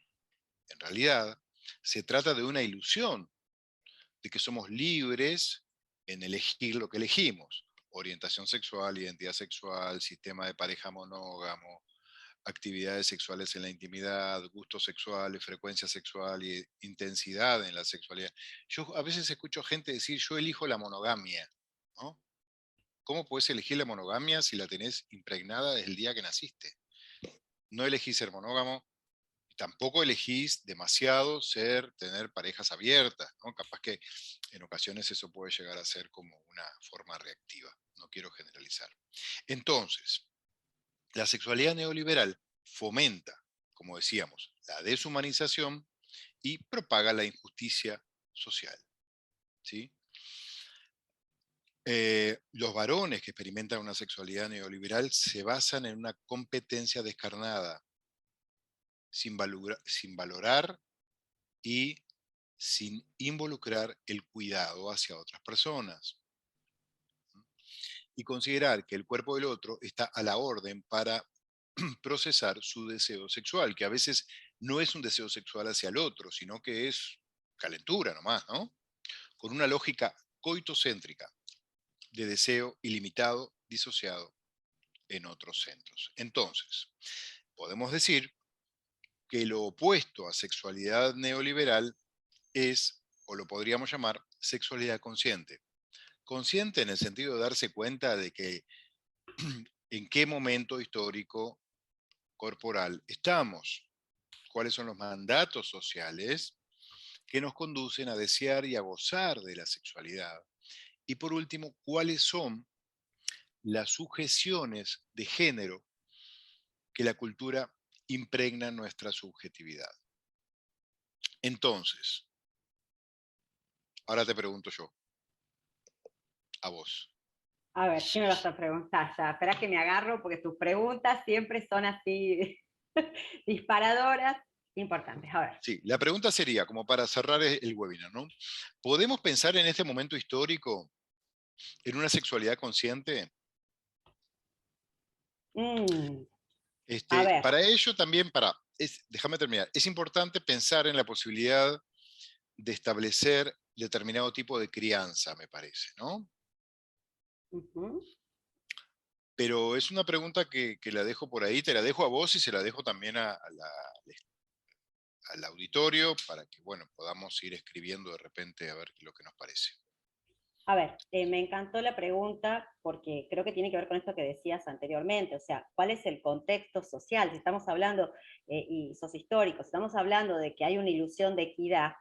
En realidad, se trata de una ilusión de que somos libres en elegir lo que elegimos: orientación sexual, identidad sexual, sistema de pareja monógamo, actividades sexuales en la intimidad, gustos sexuales, frecuencia sexual y intensidad en la sexualidad. Yo a veces escucho gente decir, yo elijo la monogamia, ¿no? ¿Cómo puedes elegir la monogamia si la tenés impregnada desde el día que naciste? No elegís ser monógamo, tampoco elegís demasiado tener parejas abiertas, ¿no? Capaz que en ocasiones eso puede llegar a ser como una forma reactiva. No quiero generalizar. Entonces, la sexualidad neoliberal fomenta, como decíamos, la deshumanización y propaga la injusticia social, ¿sí? Los varones que experimentan una sexualidad neoliberal se basan en una competencia descarnada, sin valorar y sin involucrar el cuidado hacia otras personas, y considerar que el cuerpo del otro está a la orden para procesar su deseo sexual, que a veces no es un deseo sexual hacia el otro, sino que es calentura nomás, ¿no? Con una lógica coitocéntrica de deseo ilimitado disociado en otros centros. Entonces, podemos decir que lo opuesto a sexualidad neoliberal es, o lo podríamos llamar, sexualidad consciente. Consciente en el sentido de darse cuenta de que en qué momento histórico corporal estamos, cuáles son los mandatos sociales que nos conducen a desear y a gozar de la sexualidad. Y por último, cuáles son las sujeciones de género que la cultura impregna en nuestra subjetividad. Entonces, ahora te pregunto yo, a vos. A ver, ¿qué me vas a preguntar ya? Espera que me agarro porque tus preguntas siempre son así disparadoras, importantes. A ver. Sí, la pregunta sería, como para cerrar el webinar, ¿no? ¿Podemos pensar en este momento histórico en una sexualidad consciente? A ver, Para ello también, déjame terminar, es importante pensar en la posibilidad de establecer determinado tipo de crianza, me parece, ¿no? ujú. Pero es una pregunta que la dejo por ahí, te la dejo a vos y se la dejo también al auditorio para que, bueno, podamos ir escribiendo de repente a ver lo que nos parece. A ver, me encantó la pregunta porque creo que tiene que ver con esto que decías anteriormente, o sea, ¿cuál es el contexto social? Si estamos hablando, y sos histórico, si estamos hablando de que hay una ilusión de equidad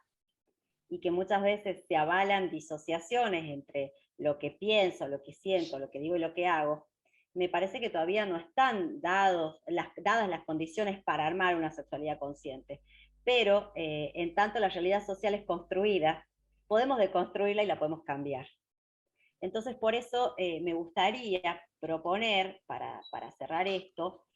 y que muchas veces se avalan disociaciones entre lo que pienso, lo que siento, lo que digo y lo que hago, me parece que todavía no están dadas las condiciones para armar una sexualidad consciente. Pero en tanto la realidad social es construida, podemos deconstruirla y la podemos cambiar. Entonces, por eso me gustaría proponer, para cerrar esto,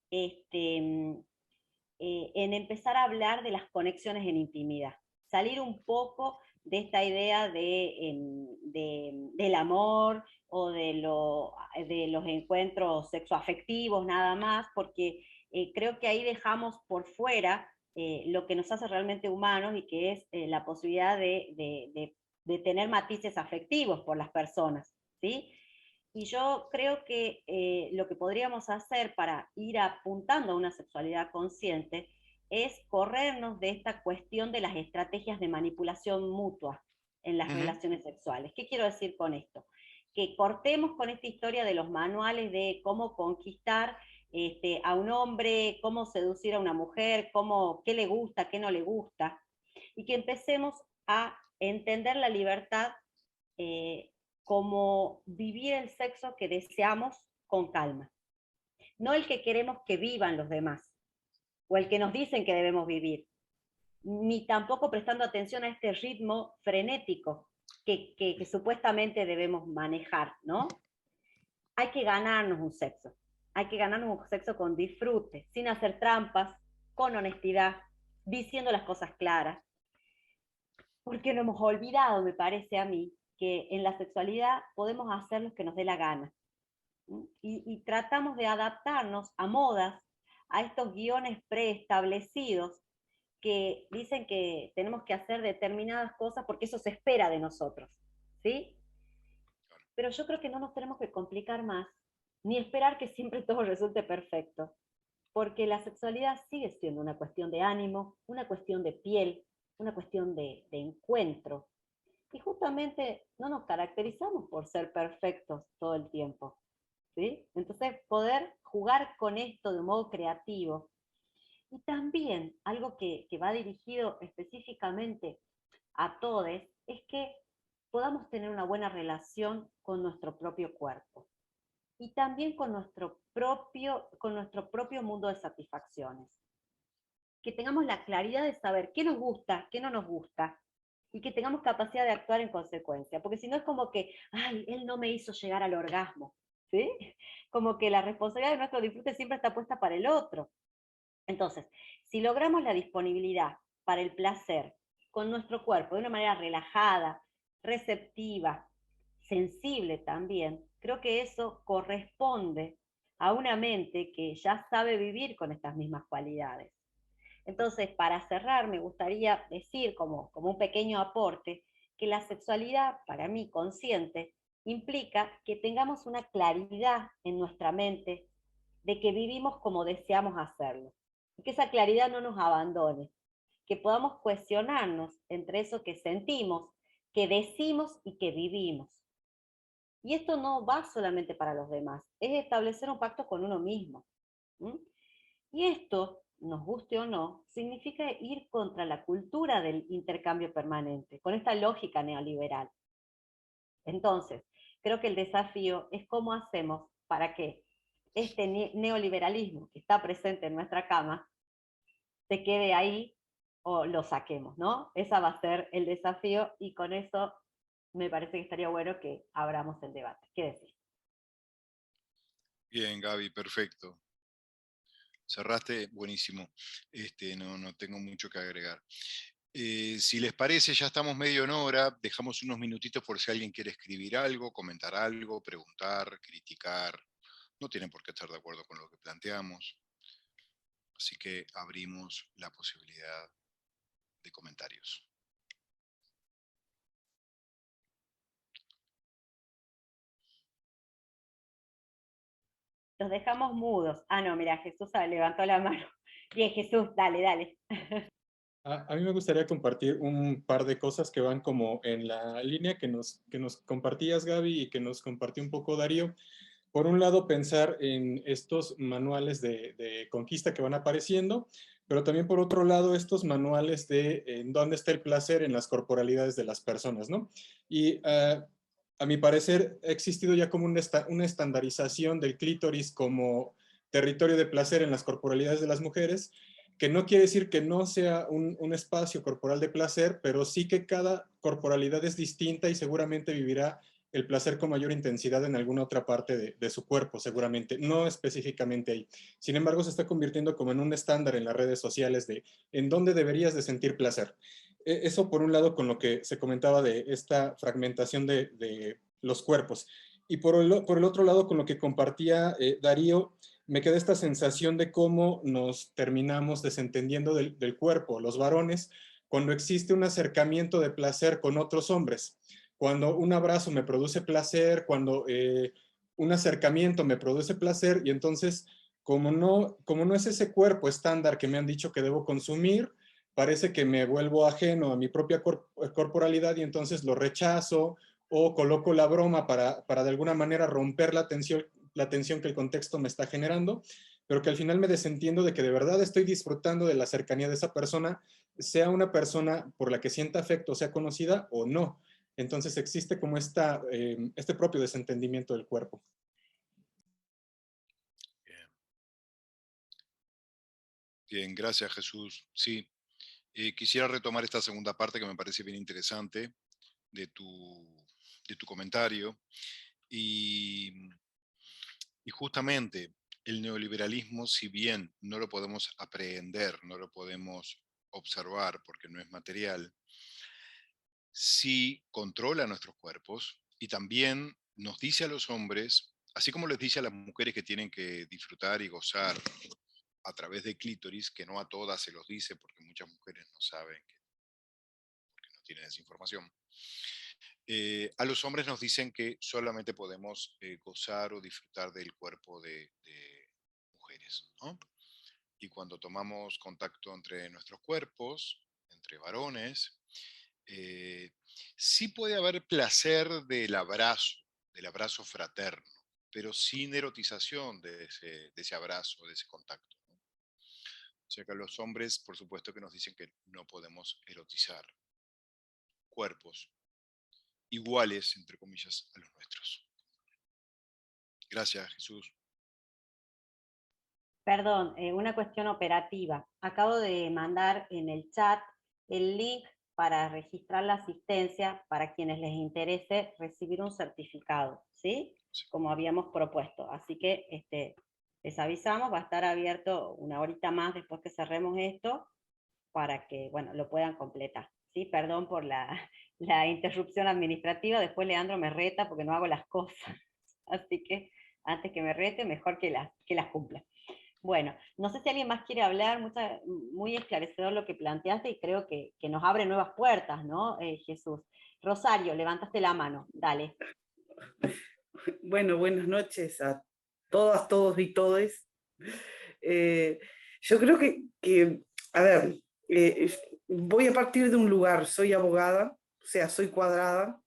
este, en empezar a hablar de las conexiones en intimidad. Salir un poco de esta idea del amor o de los encuentros sexoafectivos nada más, porque creo que ahí dejamos por fuera lo que nos hace realmente humanos y que es la posibilidad de tener matices afectivos por las personas, ¿sí? Y yo creo que lo que podríamos hacer para ir apuntando a una sexualidad consciente es corrernos de esta cuestión de las estrategias de manipulación mutua en las Ujú. relaciones sexuales. ¿Qué quiero decir con esto? Que cortemos con esta historia de los manuales de cómo conquistar a un hombre, cómo seducir a una mujer, qué le gusta, qué no le gusta, y que empecemos a entender la libertad eh, como vivir el sexo que deseamos con calma, no el que queremos que vivan los demás, o el que nos dicen que debemos vivir, ni tampoco prestando atención a este ritmo frenético que supuestamente debemos manejar, ¿no? Hay que ganarnos un sexo, hay que ganarnos un sexo con disfrute, sin hacer trampas, con honestidad, diciendo las cosas claras, porque no hemos olvidado, me parece a mí, que en la sexualidad podemos hacer lo que nos dé la gana. Y tratamos de adaptarnos a modas, a estos guiones preestablecidos que dicen que tenemos que hacer determinadas cosas porque eso se espera de nosotros, ¿sí? Pero yo creo que no nos tenemos que complicar más, ni esperar que siempre todo resulte perfecto, porque la sexualidad sigue siendo una cuestión de ánimo, una cuestión de piel, una cuestión de encuentro. Y justamente no nos caracterizamos por ser perfectos todo el tiempo, ¿sí? Entonces, poder jugar con esto de un modo creativo. Y también algo que va dirigido específicamente a todos es que podamos tener una buena relación con nuestro propio cuerpo y también con nuestro propio mundo de satisfacciones. Que tengamos la claridad de saber qué nos gusta, qué no nos gusta, y que tengamos capacidad de actuar en consecuencia, porque si no es como que, ay, él no me hizo llegar al orgasmo, ¿sí? Como que la responsabilidad de nuestro disfrute siempre está puesta para el otro. Entonces, si logramos la disponibilidad para el placer con nuestro cuerpo de una manera relajada, receptiva, sensible también, creo que eso corresponde a una mente que ya sabe vivir con estas mismas cualidades. Entonces, para cerrar, me gustaría decir como un pequeño aporte que la sexualidad, para mí consciente, implica que tengamos una claridad en nuestra mente de que vivimos como deseamos hacerlo. Y que esa claridad no nos abandone, que podamos cuestionarnos entre eso que sentimos, que decimos y que vivimos. Y esto no va solamente para los demás, es establecer un pacto con uno mismo. ¿Mm? Y esto, nos guste o no, significa ir contra la cultura del intercambio permanente, con esta lógica neoliberal. Entonces, creo que el desafío es cómo hacemos para que este neoliberalismo que está presente en nuestra cama se quede ahí o lo saquemos, ¿no? Esa va a ser el desafío y con eso me parece que estaría bueno que abramos el debate. ¿Qué decís? Bien, Gaby, perfecto. Cerraste, buenísimo. No tengo mucho que agregar. Si les parece, ya estamos medio en hora, dejamos unos minutitos por si alguien quiere escribir algo, comentar algo, preguntar, criticar. No tienen por qué estar de acuerdo con lo que planteamos. Así que abrimos la posibilidad de comentarios. Los dejamos mudos. Ah, no, mira, Jesús levantó la mano. Bien, Jesús, dale, dale. A mí me gustaría compartir un par de cosas que van como en la línea que nos compartías, Gaby, y que nos compartió un poco Darío. Por un lado, pensar en estos manuales de conquista que van apareciendo, pero también por otro lado, estos manuales de en dónde está el placer en las corporalidades de las personas, ¿no? Y a mi parecer ha existido ya como una estandarización del clítoris como territorio de placer en las corporalidades de las mujeres, que no quiere decir que no sea un espacio corporal de placer, pero sí que cada corporalidad es distinta y seguramente vivirá el placer con mayor intensidad en alguna otra parte de su cuerpo, seguramente, no específicamente ahí. Sin embargo, se está convirtiendo como en un estándar en las redes sociales de en dónde deberías de sentir placer. Eso por un lado con lo que se comentaba de esta fragmentación de los cuerpos. Y por el otro lado, con lo que compartía Darío, me queda esta sensación de cómo nos terminamos desentendiendo del cuerpo, los varones, cuando existe un acercamiento de placer con otros hombres. Cuando un abrazo me produce placer, cuando un acercamiento me produce placer, y entonces, como no es ese cuerpo estándar que me han dicho que debo consumir, parece que me vuelvo ajeno a mi propia corporalidad y entonces lo rechazo o coloco la broma para de alguna manera romper la tensión que el contexto me está generando, pero que al final me desentiendo de que de verdad estoy disfrutando de la cercanía de esa persona, sea una persona por la que sienta afecto, sea conocida o no. Entonces existe como este propio desentendimiento del cuerpo. Bien, gracias Jesús. Sí, quisiera retomar esta segunda parte que me parece bien interesante de tu comentario. Y justamente el neoliberalismo, si bien no lo podemos aprehender, no lo podemos observar porque no es material, sí controla nuestros cuerpos y también nos dice a los hombres, así como les dice a las mujeres que tienen que disfrutar y gozar a través de clítoris, que no a todas se los dice porque muchas mujeres no saben, porque no tienen esa información. A los hombres nos dicen que solamente podemos gozar o disfrutar del cuerpo de mujeres, ¿no? Y cuando tomamos contacto entre nuestros cuerpos, entre varones, eh, sí puede haber placer del abrazo fraterno, pero sin erotización de ese abrazo, de ese contacto, ¿no? O sea que a los hombres, por supuesto que nos dicen que no podemos erotizar cuerpos iguales, entre comillas, a los nuestros. Gracias, Jesús. Perdón, una cuestión operativa. Acabo de mandar en el chat el link para registrar la asistencia para quienes les interese recibir un certificado, ¿sí? Como habíamos propuesto. Así que les avisamos, va a estar abierto una horita más después que cerremos esto para que, bueno, lo puedan completar. ¿Sí? Perdón por la interrupción administrativa, después Leandro me reta porque no hago las cosas. Así que antes que me rete, mejor que las cumpla. Bueno, no sé si alguien más quiere hablar, muy esclarecedor lo que planteaste y creo que nos abre nuevas puertas, ¿no, Jesús? Rosario, levantaste la mano, dale. Bueno, buenas noches a todas, todos y todes. Yo creo que a ver, voy a partir de un lugar, soy abogada, o sea, soy cuadrada,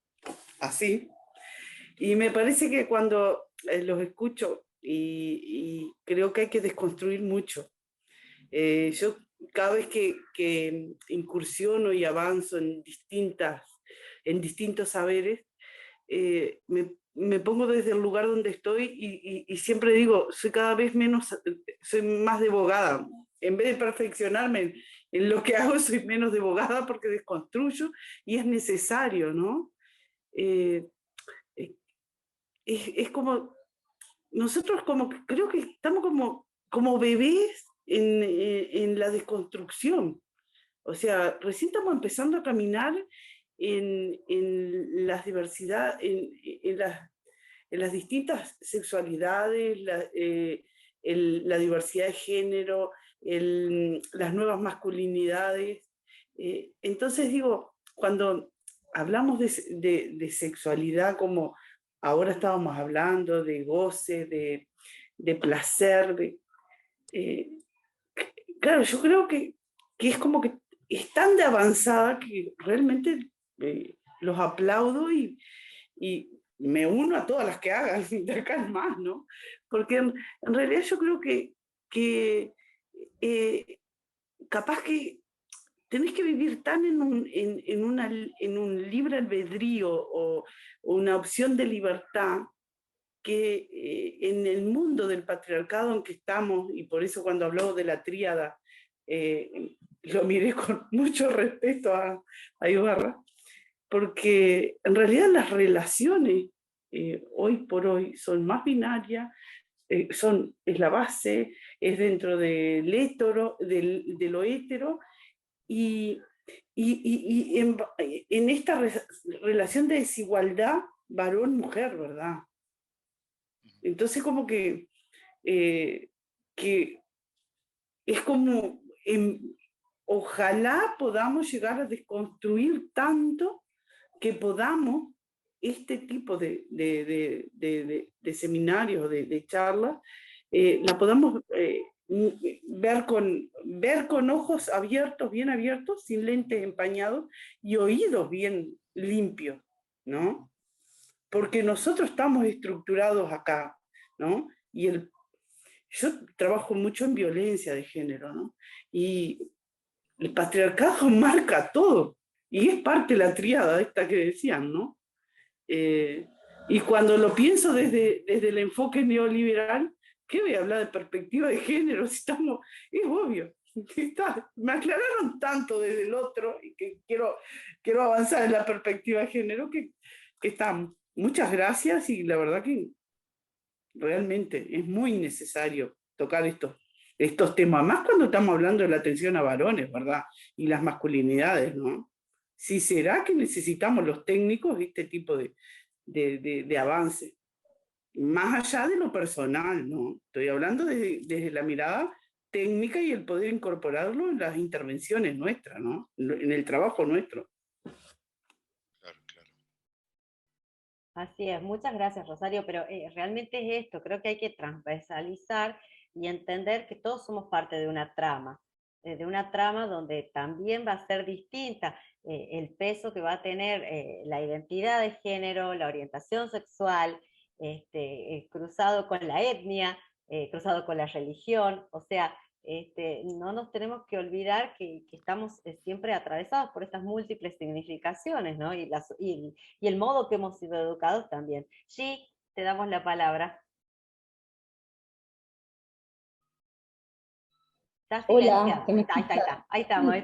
así, y me parece que cuando los escucho y creo que hay que desconstruir mucho. Yo cada vez que incursiono y avanzo en distintos saberes, me pongo desde el lugar donde estoy y siempre digo, soy más de abogada. En vez de perfeccionarme en lo que hago, soy menos de abogada porque desconstruyo y es necesario, ¿no? Es como, nosotros creo que estamos como bebés en la desconstrucción. O sea, recién estamos empezando a caminar en las diversidades, en las distintas sexualidades, la diversidad de género, las nuevas masculinidades. Entonces digo, cuando hablamos de sexualidad, como ahora estábamos hablando, de goce, de placer, claro, yo creo que es como que es tan de avanzada que realmente los aplaudo y me uno a todas las que hagan, de acá en más, ¿no? Porque en realidad yo creo que capaz que tenés que vivir tan en un libre albedrío o una opción de libertad que en el mundo del patriarcado en que estamos, y por eso cuando habló de la tríada, lo miré con mucho respeto a Ibarra, porque en realidad las relaciones hoy por hoy son más binarias, es la base, es dentro de lo hétero, y en esta relación de desigualdad varón-mujer, ¿verdad? Entonces como que es como, ojalá podamos llegar a desconstruir tanto que podamos este tipo de seminarios, de charlas, la podamos ver con ojos abiertos, bien abiertos, sin lentes empañados y oídos bien limpios, ¿no? Porque nosotros estamos estructurados acá, ¿no? Yo trabajo mucho en violencia de género, ¿no? Y el patriarcado marca todo. Y es parte de la tríada esta que decían, ¿no? Y cuando lo pienso desde el enfoque neoliberal, ¿qué voy a hablar de perspectiva de género? Si estamos, es obvio. Me aclararon tanto desde el otro y que quiero avanzar en la perspectiva de género que están. Muchas gracias y la verdad que realmente es muy necesario tocar estos temas, más cuando estamos hablando de la atención a varones, ¿verdad? Y las masculinidades, ¿no? Si será que necesitamos los técnicos de este tipo de avance, más allá de lo personal, ¿no? Estoy hablando desde la mirada técnica y el poder incorporarlo en las intervenciones nuestras, ¿no? En el trabajo nuestro. Claro, claro. Así es, muchas gracias Rosario, pero realmente es esto, creo que hay que transversalizar y entender que todos somos parte de una trama donde también va a ser distinta el peso que va a tener la identidad de género, la orientación sexual, cruzado con la etnia, cruzado con la religión, o sea, no nos tenemos que olvidar que estamos siempre atravesados por estas múltiples significaciones, ¿no? Y el modo que hemos sido educados también. Gi, te damos la palabra. Está Hola, silenciado. Ahí estamos.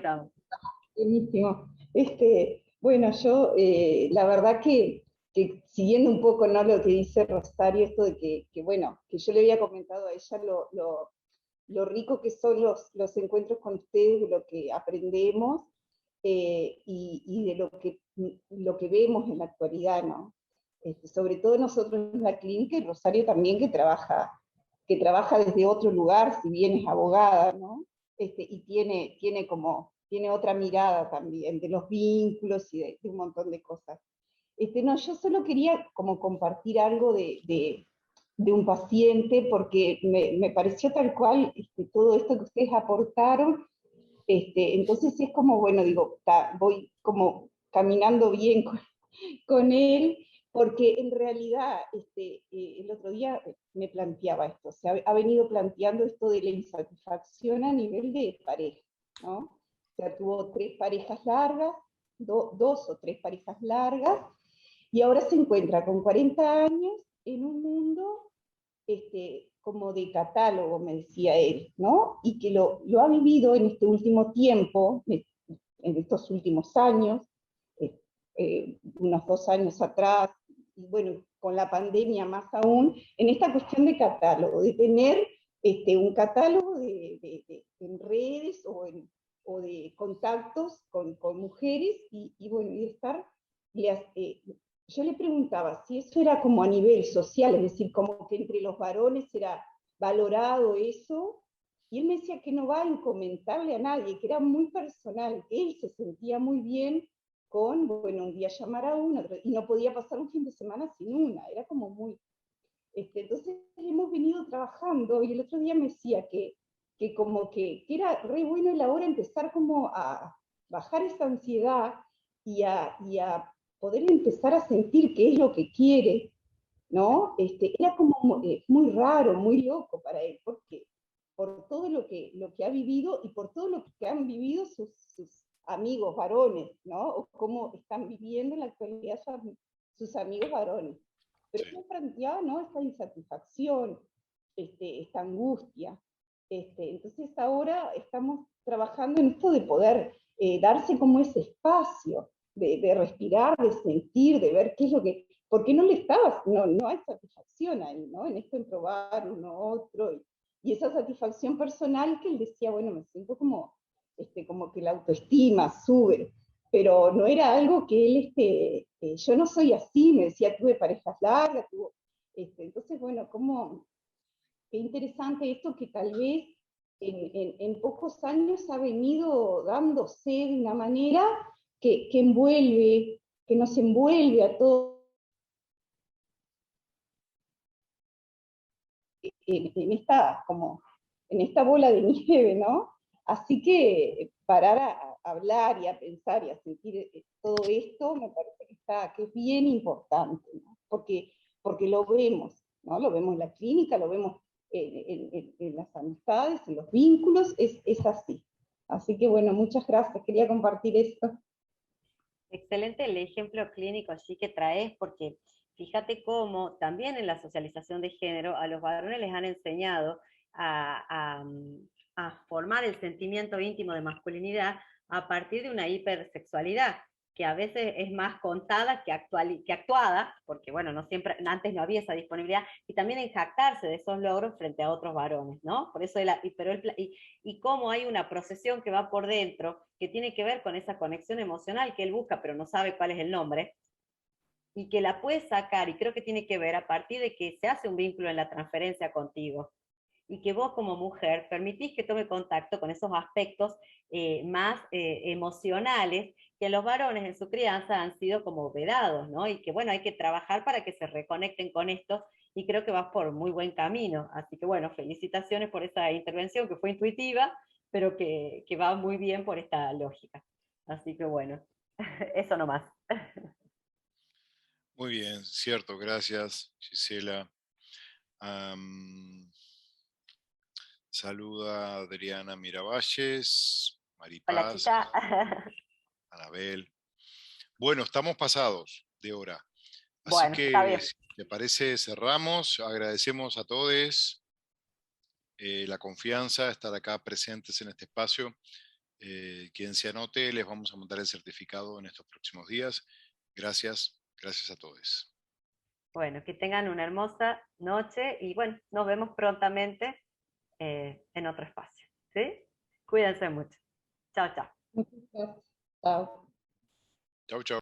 buenísimo. Bueno, yo la verdad que siguiendo un poco, ¿no?, lo que dice Rosario, esto de bueno, que yo le había comentado a ella lo rico que son los encuentros con ustedes, de lo que aprendemos y de lo que vemos en la actualidad, ¿no? Sobre todo nosotros en la clínica, y Rosario también que trabaja desde otro lugar, si bien es abogada, ¿no? Y tiene otra mirada también de los vínculos y de un montón de cosas. No, yo solo quería como compartir algo de un paciente, porque me pareció tal cual todo esto que ustedes aportaron. Entonces es como, bueno, digo, voy como caminando bien con él, porque en realidad el otro día me planteaba esto, o sea, ha venido planteando esto de la insatisfacción a nivel de pareja, ¿no? O sea, tuvo 3 parejas largas, 2 o 3 parejas largas, y ahora se encuentra con 40 años en un mundo como de catálogo, me decía él, ¿no? Y que lo ha vivido en este último tiempo, en estos últimos años, unos 2 años atrás, y bueno, con la pandemia más aún, en esta cuestión de catálogo, de tener un catálogo en redes o de contactos con mujeres, y bueno, y de estar, yo le preguntaba si eso era como a nivel social, es decir, como que entre los varones era valorado eso, y él me decía que no va a comentarle a nadie, que era muy personal, que él se sentía muy bien con, bueno, un día llamar a una, y no podía pasar un fin de semana sin una, era como muy... entonces hemos venido trabajando, y el otro día me decía que como que era re bueno el ahora empezar como a bajar esa ansiedad y a poder empezar a sentir qué es lo que quiere, ¿no? Era como muy raro, muy loco para él, porque por todo lo que ha vivido y por todo lo que han vivido sus amigos varones, ¿no? O cómo están viviendo en la actualidad sus amigos varones. Pero él planteaba, ¿no?, esta insatisfacción, esta angustia. Entonces ahora estamos trabajando en esto de poder darse como ese espacio, de respirar, de sentir, de ver qué es lo que... Porque no hay satisfacción ahí, ¿no? En esto, en probar uno otro, y esa satisfacción personal que él decía, bueno, me siento como que la autoestima sube, pero no era algo que él, yo no soy así, me decía, tuve parejas largas, entonces, bueno, qué interesante esto que tal vez en pocos años ha venido dándose de una manera que envuelve, que nos envuelve a todos en esta bola de nieve, ¿no? Así que parar a hablar y a pensar y a sentir todo esto me parece que es bien importante, ¿no? Porque lo vemos, ¿no? Lo vemos en la clínica, lo vemos en las amistades, en los vínculos, es así. Así que bueno, muchas gracias, quería compartir esto. Excelente el ejemplo clínico allí que traes, porque fíjate cómo también en la socialización de género a los varones les han enseñado a formar el sentimiento íntimo de masculinidad a partir de una hipersexualidad, que a veces es más contada que actuada, porque bueno, no siempre, antes no había esa disponibilidad, y también en jactarse de esos logros frente a otros varones, ¿no? Por eso, y cómo hay una procesión que va por dentro, que tiene que ver con esa conexión emocional que él busca, pero no sabe cuál es el nombre, y que la puede sacar, y creo que tiene que ver a partir de que se hace un vínculo en la transferencia contigo, y que vos como mujer permitís que tome contacto con esos aspectos más emocionales que los varones en su crianza han sido como vedados, ¿no? Y que bueno, hay que trabajar para que se reconecten con esto, y creo que vas por muy buen camino. Así que bueno, felicitaciones por esa intervención que fue intuitiva, pero que va muy bien por esta lógica. Así que bueno, eso nomás. Muy bien, cierto, gracias, Gisela. Saluda a Adriana Miravalles, Hola, Maripaz, chica. Anabel. Bueno, estamos pasados de hora. Así Bueno, está que, bien. si te parece, cerramos. Agradecemos a todos la confianza, estar acá presentes en este espacio. Quien se anote, les vamos a montar el certificado en estos próximos días. Gracias, gracias a todos. Bueno, que tengan una hermosa noche y bueno, nos vemos prontamente en otro espacio. ¿Sí? Cuídense mucho. Chao, chao. Muchas gracias. Chao. Chau, chau.